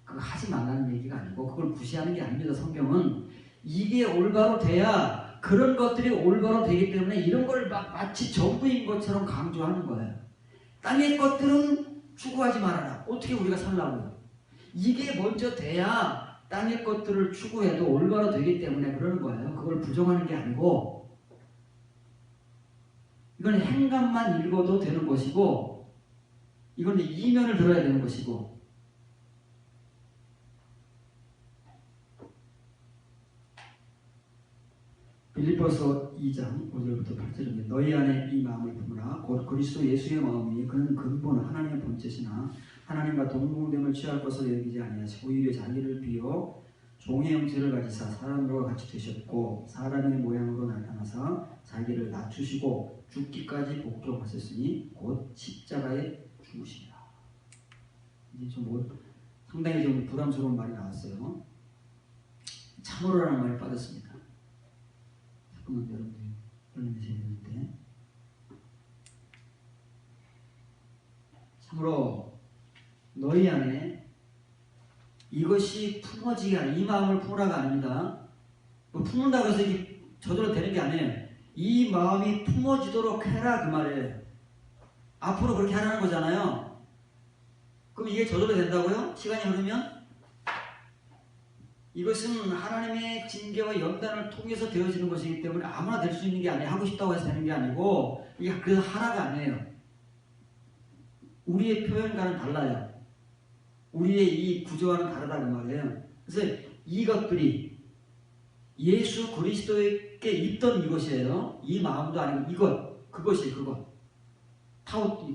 그거 하지 말라는 얘기가 아니고 그걸 무시하는 게 아닙니다. 성경은 이게 올바로 돼야 그런 것들이 올바로 되기 때문에 이런 걸 마치 전부인 것처럼 강조하는 거예요. 땅의 것들은 추구하지 말아라. 어떻게 우리가 살라고요? 이게 먼저 돼야 땅의 것들을 추구해도 올바로 되기 때문에 그러는 거예요. 그걸 부정하는 게 아니고 이건 행간만 읽어도 되는 것이고 이건 이면을 들어야 되는 것이고 빌립보서 2장 5절부터 8절입니다. 너희 안에 이 마음을 품으라. 곧 그리스도 예수의 마음이 그는 근본 하나님의 본체시나 하나님과 동등됨을 취할 것을 여기지 아니하시고 오히려 자기를 비워 종의 형체를 가지사 사람과 같이 되셨고 사람의 모양으로 나타나사 자기를 낮추시고 죽기까지 복종하셨으니 곧 십자가에 죽으시니라. 이제 상당히 좀 부담스러운 말이 나왔어요. 참으로라는 말을 빠졌습니다. 여러분들이 열리셔야 되는데 참으로 너희 안에 이것이 품어지게 하라. 이 마음을 품으라가 아닙니다. 품는다고 해서 이게 저절로 되는 게 아니에요. 이 마음이 품어지도록 해라 그 말이에요. 앞으로 그렇게 하라는 거잖아요. 그럼 이게 저절로 된다고요? 시간이 흐르면? 이것은 하나님의 징계와 연단을 통해서 되어지는 것이기 때문에 아무나 될 수 있는 게 아니에요. 하고 싶다고 해서 되는 게 아니고 이게 그래서 하라가 아니에요. 우리의 표현과는 달라요. 우리의 이 구조와는 다르다는 말이에요. 그래서 이것들이 예수 그리스도에게 있던 이것이에요. 이 마음도 아니고 그것이 그것. 타오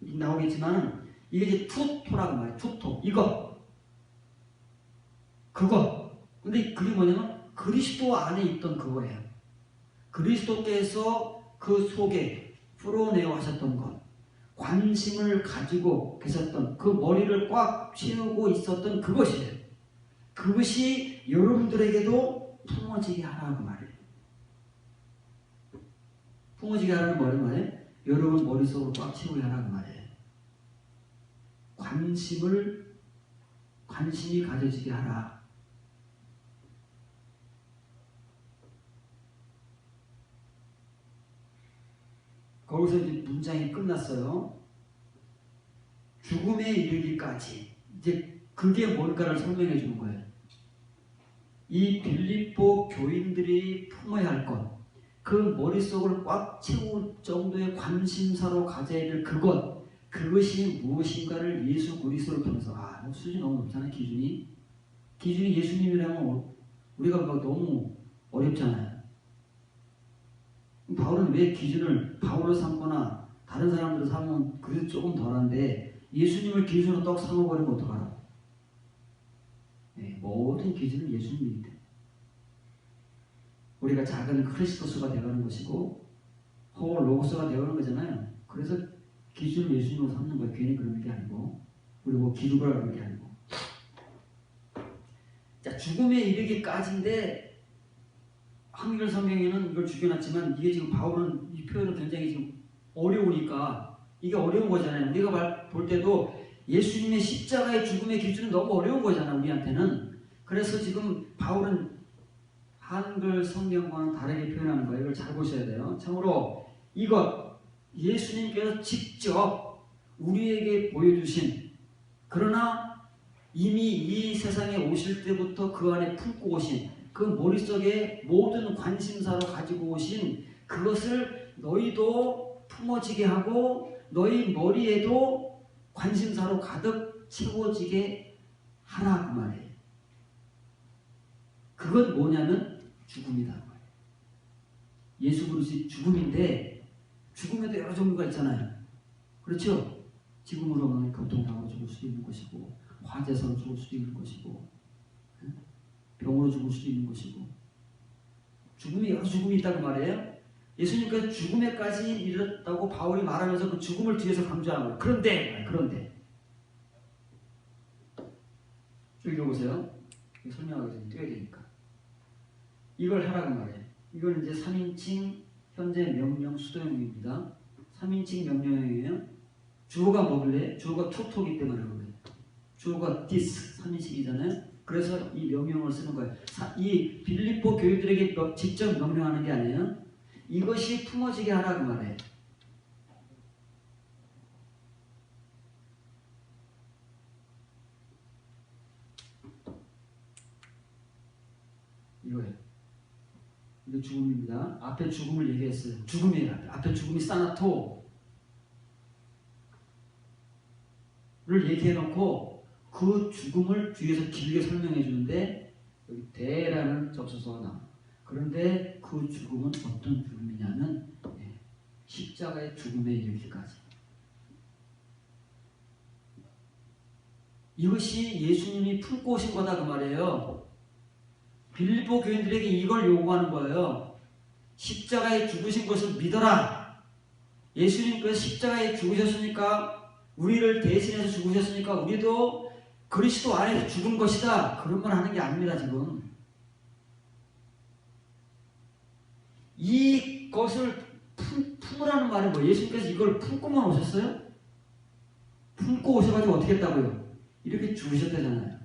나오겠지만 이게 이제 투토라고 말해요. 투토 이것. 그것. 근데 그게 뭐냐면 그리스도 안에 있던 그거예요. 그리스도께서 그 속에 풀어내어 하셨던 것. 관심을 가지고 계셨던 그 머리를 꽉 채우고 있었던 그것이에요. 그것이 여러분들에게도 품어지게 하라고 말이에요. 품어지게 하라는 말이에요. 여러분 머릿속을 꽉 채우게 하라고 말이에요. 관심이 가져지게 하라. 거기서 이제 문장이 끝났어요. 죽음에 이르기까지. 이제 그게 뭘까를 설명해 주는 거예요. 이 빌립보 교인들이 품어야 할 것, 그 머릿속을 꽉 채울 정도의 관심사로 가져야 될 그것이 무엇인가를 예수 그리스도를 통해서, 수준이 너무 높잖아요. 기준이 예수님이라면 우리가 막 너무 어렵잖아요. 바울은 왜 기준을 바울로 삼거나 다른 사람들을 삼으면 그래도 조금 덜한데 예수님을 기준으로 떡 삼아버리면 어떡하라? 네, 모든 기준은 예수님입니다. 우리가 작은 크리스토스가 되어가는 것이고 로고스가 되어가는 거잖아요. 그래서 기준을 예수님으로 삼는 거예요. 괜히 그러는 게 아니고, 우리 뭐 기ዱ가 그런 게 아니고. 자, 죽음에 이르기까지인데 한글 성경에는 이걸 죽여놨지만 이게 지금 바울은 이 표현은 굉장히 지금 어려우니까 이게 어려운 거잖아요. 우리가 볼 때도 예수님의 십자가의 죽음의 기준은 너무 어려운 거잖아요. 우리한테는. 그래서 지금 바울은 한글 성경과는 다르게 표현하는 거예요. 이걸 잘 보셔야 돼요. 참으로 이것 예수님께서 직접 우리에게 보여주신, 그러나 이미 이 세상에 오실 때부터 그 안에 품고 오신 그 머릿속에 모든 관심사로 가지고 오신 그것을 너희도 품어지게 하고 너희 머리에도 관심사로 가득 채워지게 하라 그 말이에요. 그건 뭐냐면 죽음이다. 예수 그리스도의 죽음인데 죽음에도 여러 종류가 있잖아요. 그렇죠? 지금으로는 교통사고로 죽을 수도 있는 것이고 화재사로 죽을 수도 있는 것이고 병으로 죽을 수도 있는 것이고 죽음이 여러 죽음이 있다고 말이에요. 예수님께서 죽음에까지 이르렀다고 바울이 말하면서 그 죽음을 뒤에서 강조하는 거예요. 그런데 쭉 읽어보세요. 설명하기 전에 띄워야 되니까. 이걸 하라고 말해요. 이건 이제 3인칭 현재 명령 수도형입니다. 3인칭 명령형이에요. 주어가 뭐길래? 주어가 투토기 때문에 그래요. 주어가 this 3인칭이잖아요. 그래서 이 명령을 쓰는 거예요. 이 빌립보 교인들에게 직접 명령하는 게 아니에요. 이것이 품어지게 하라고 말해요. 이거예요. 이거 죽음입니다. 앞에 죽음을 얘기했어요. 죽음이에요. 앞에 죽음이 사나토를 얘기해놓고 그 죽음을 뒤에서 길게 설명해 주는데 여기 대라는 접수소가 나와요. 그런데 그 죽음은 어떤 죽음이냐면 십자가의 죽음에 이르기까지. 이것이 예수님이 품고 오신 거다 그 말이에요. 빌립보 교인들에게 이걸 요구하는 거예요. 십자가에 죽으신 것을 믿어라. 예수님께서 십자가에 죽으셨으니까, 우리를 대신해서 죽으셨으니까 우리도 그리스도 안에서 죽은 것이다. 그런 걸 하는 게 아닙니다. 지금 이것을 품으라는 말은 뭐 예수님께서 이걸 품고만 오셨어요? 품고 오셔가지고 어떻게 했다고요? 이렇게 죽으셨다잖아요.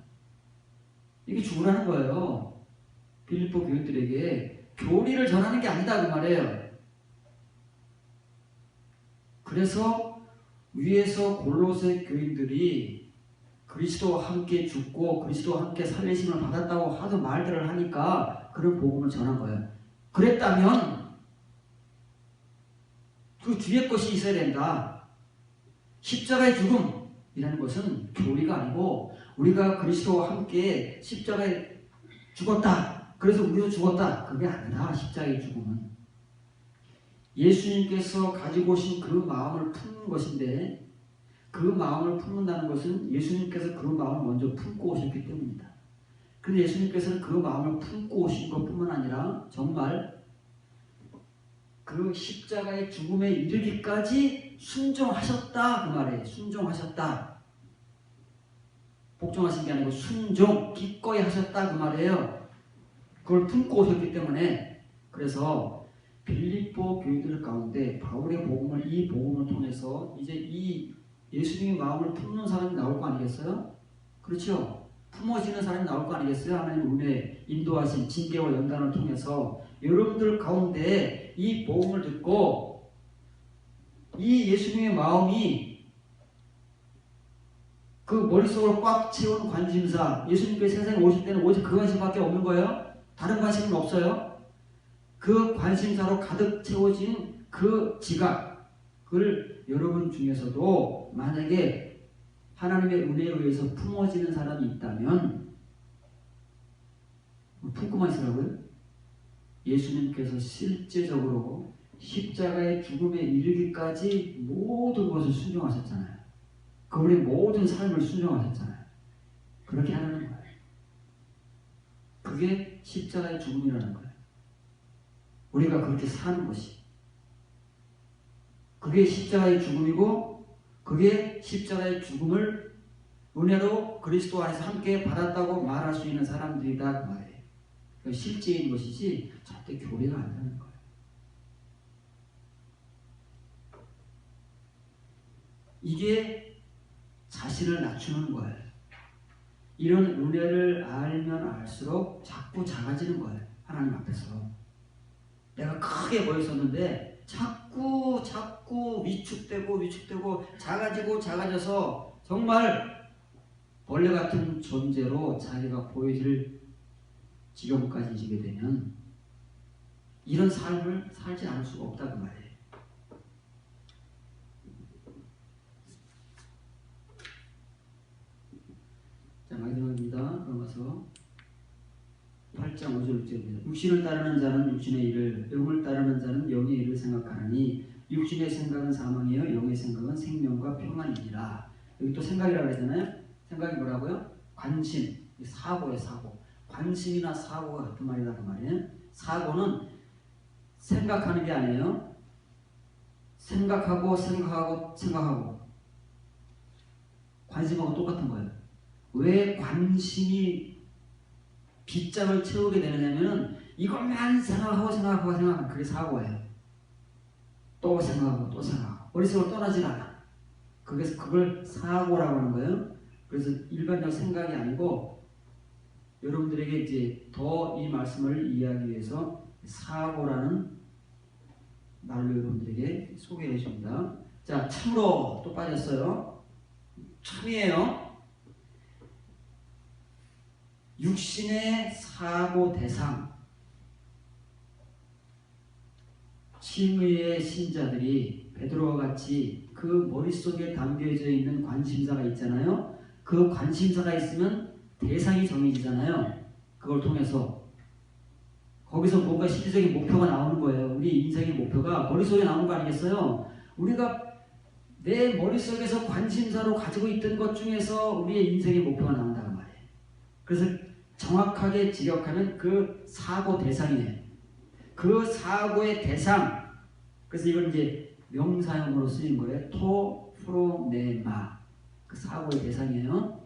이게 죽으라는 거예요. 빌립보 교인들에게 교리를 전하는 게 아니다 그 말이에요. 그래서 위에서 골로새 교인들이 그리스도와 함께 죽고 그리스도와 함께 살리심을 받았다고 하도 말들을 하니까 그런 복음을 전한 거예요. 그랬다면 그 뒤에 것이 있어야 된다. 십자가의 죽음이라는 것은 교리가 아니고 우리가 그리스도와 함께 십자가에 죽었다. 그래서 우리도 죽었다. 그게 아니라 십자가의 죽음은 예수님께서 가지고 오신 그 마음을 품는 것인데, 그 마음을 품는다는 것은 예수님께서 그 마음을 먼저 품고 오셨기 때문입니다. 그런데 예수님께서는 그 마음을 품고 오신 것뿐만 아니라 정말 그 십자가의 죽음에 이르기까지 순종하셨다 그 말이에요. 순종하셨다. 복종하신 게 아니고 순종, 기꺼이 하셨다 그 말이에요. 그걸 품고 오셨기 때문에. 그래서 빌립보 교인들 가운데 바울의 복음을, 이 복음을 통해서 이제 이 예수님의 마음을 품는 사람이 나올 거 아니겠어요? 그렇죠? 품어지는 사람이 나올 거 아니겠어요? 하나님 은혜, 인도하신 징계와 연단을 통해서 여러분들 가운데 이 복음을 듣고 이 예수님의 마음이 그 머릿속을 꽉 채운 관심사, 예수님께서 세상에 오실 때는 오직 그 관심밖에 없는 거예요. 다른 관심은 없어요. 그 관심사로 가득 채워진 그 지각을 여러분 중에서도 만약에 하나님의 은혜에 의해서 품어지는 사람이 있다면 품고만 있으라고요? 예수님께서 실제적으로 십자가의 죽음에 이르기까지 모든 것을 순종하셨잖아요. 그분의 모든 삶을 순종하셨잖아요. 그렇게 하는 거예요. 그게 십자가의 죽음이라는 거예요. 우리가 그렇게 사는 것이. 그게 십자가의 죽음이고 그게 십자가의 죽음을 은혜로 그리스도 안에서 함께 받았다고 말할 수 있는 사람들이다 그 말이에요. 실제인 것이지 절대 교리가 아니라는 거예요. 이게 자신을 낮추는 거예요. 이런 은혜를 알면 알수록 자꾸 작아지는 거예요. 하나님 앞에서. 내가 크게 보였었는데 자꾸 위축되고 작아져서 정말 벌레 같은 존재로 자기가 보여질 지경까지 이르게 되면 이런 삶을 살지 않을 수가 없다 그 말이에요. 자, 마지막입니다. 넘어서 8장 5절 6절입니다. 육신을 따르는 자는 육신의 일을, 영을 따르는 자는 영의 일을 생각하느니 육신의 생각은 사망이요 영의 생각은 생명과 평안이니라. 여기 또 생각이라고 하잖아요. 생각이 뭐라고요? 관심, 사고예요. 사고. 관심이나 사고가 같은 말이다 그 말이에요. 사고는 생각하는 게 아니에요. 생각하고 관심하고 똑같은 거예요. 왜 관심이 빗장을 채우게 되느냐면은 이것만 생각하고 그게 사고예요. 또 생각하고 머릿속으로 떠나질 않아. 그걸 사고라고 하는 거예요. 그래서 일반적 생각이 아니고 여러분들에게 이제 더 이 말씀을 이해하기 위해서 사고라는 말로 여러분들에게 소개해 줍니다. 자, 참으로 또 빠졌어요. 참이에요. 육신의 사고 대상. 칭의의 신자들이 베드로와 같이 그 머릿속에 담겨져 있는 관심사가 있잖아요. 그 관심사가 있으면 대상이 정해지잖아요. 그걸 통해서 거기서 뭔가 실질적인 목표가 나오는 거예요. 우리 인생의 목표가 머릿속에 나오는 거 아니겠어요? 우리가 내 머릿속에서 관심사로 가지고 있던 것 중에서 우리의 인생의 목표가 나온다는 말이에요. 그래서 정확하게 지적하는 그 사고 대상이에요. 그 사고의 대상. 그래서 이걸 이제 명사형으로 쓰인 거예요. 토, 프로네마. 그 사고의 대상이에요.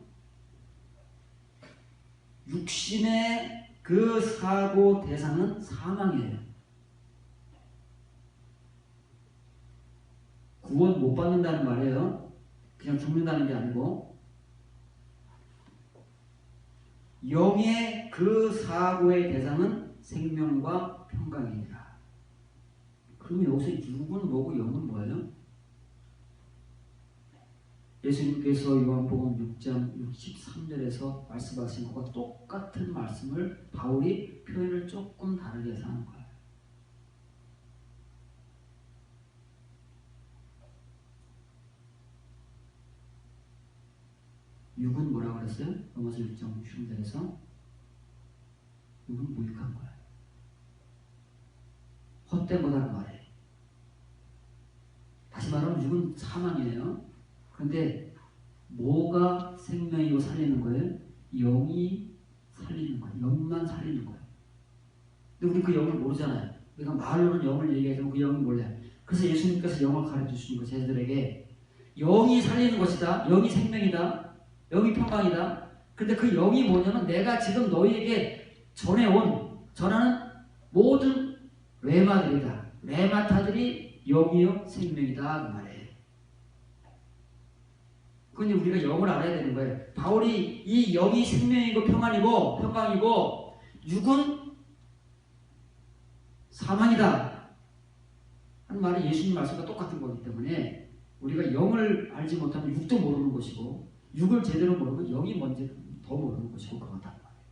육신의 그 사고 대상은 사망이에요. 구원 못 받는다는 말이에요. 그냥 죽는다는 게 아니고 영의 그 사고의 대상은 생명과 평강이니라. 그러면 여기서 육은 뭐고 영은 뭐예요? 예수님께서 요한복음 6장 63절에서 말씀하신 것과 똑같은 말씀을 바울이 표현을 조금 다르게 해서 하는 거예요. 육은 뭐라고 그랬어요? 로마서 6장 63절에서 육은 무익한 거예요. 헛된 거다는 말이에요. 다시 말하면 육은 사망이에요. 그런데 뭐가 생명이고 살리는 거예요? 영이 살리는 거예요. 영만 살리는 거예요. 근데 우리 그 영을 모르잖아요. 우리가 말로는 영을 얘기하지만 그 영을 몰라요. 그래서 예수님께서 영을 가르쳐 주신 거 제자들에게 영이 살리는 것이다. 영이 생명이다. 영이 평강이다. 근데 그 영이 뭐냐면 내가 지금 너희에게 전하는 모든 레마들이다. 레마타들이 영이요 생명이다 그 말이에요. 근데 우리가 영을 알아야 되는 거예요. 바울이 이 영이 생명이고 평안이고 평강이고 육은 사망이다 하는 말이 예수님 말씀과 똑같은 거기 때문에 우리가 영을 알지 못하면 육도 모르는 것이고 육을 제대로 모르고 영이 뭔지 더 모르는 것이 올 것 같다는 말이에요.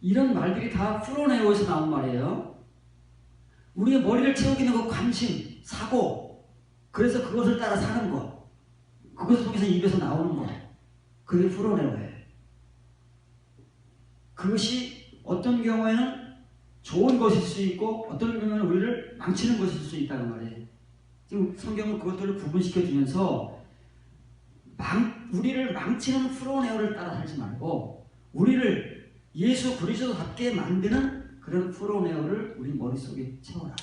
이런 말들이 다 프로네오에서 나온 말이에요. 우리의 머리를 채우기 위한 그 관심, 사고, 그래서 그것을 따라 사는 것, 그것을 통해서 입에서 나오는 것, 그게 프로네오예요. 그것이 어떤 경우에는 좋은 것일 수 있고 어떤 경우에는 우리를 망치는 것일 수 있다는 말이에요. 지금 성경은 그것들을 구분시켜 주면서 우리를 망치는 프로네오를 따라 살지 말고 우리를 예수 그리스도답게 만드는 그런 프로네오를 우리 머릿속에 채워라.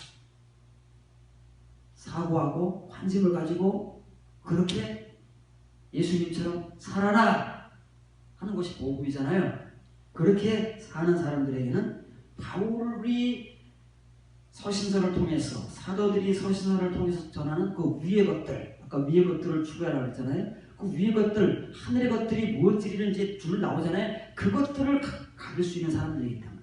사고하고 관심을 가지고 그렇게 예수님처럼 살아라 하는 것이 복음이잖아요. 그렇게 사는 사람들에게는 바울이 서신서를 통해서, 사도들이 서신서를 통해서 전하는 그 위의 것들, 아까 위의 것들을 추구하라고 했잖아요. 그 위의 것들, 하늘의 것들이 무엇들이든지 줄 나오잖아요. 그것들을 가질 수 있는 사람들이기 때문에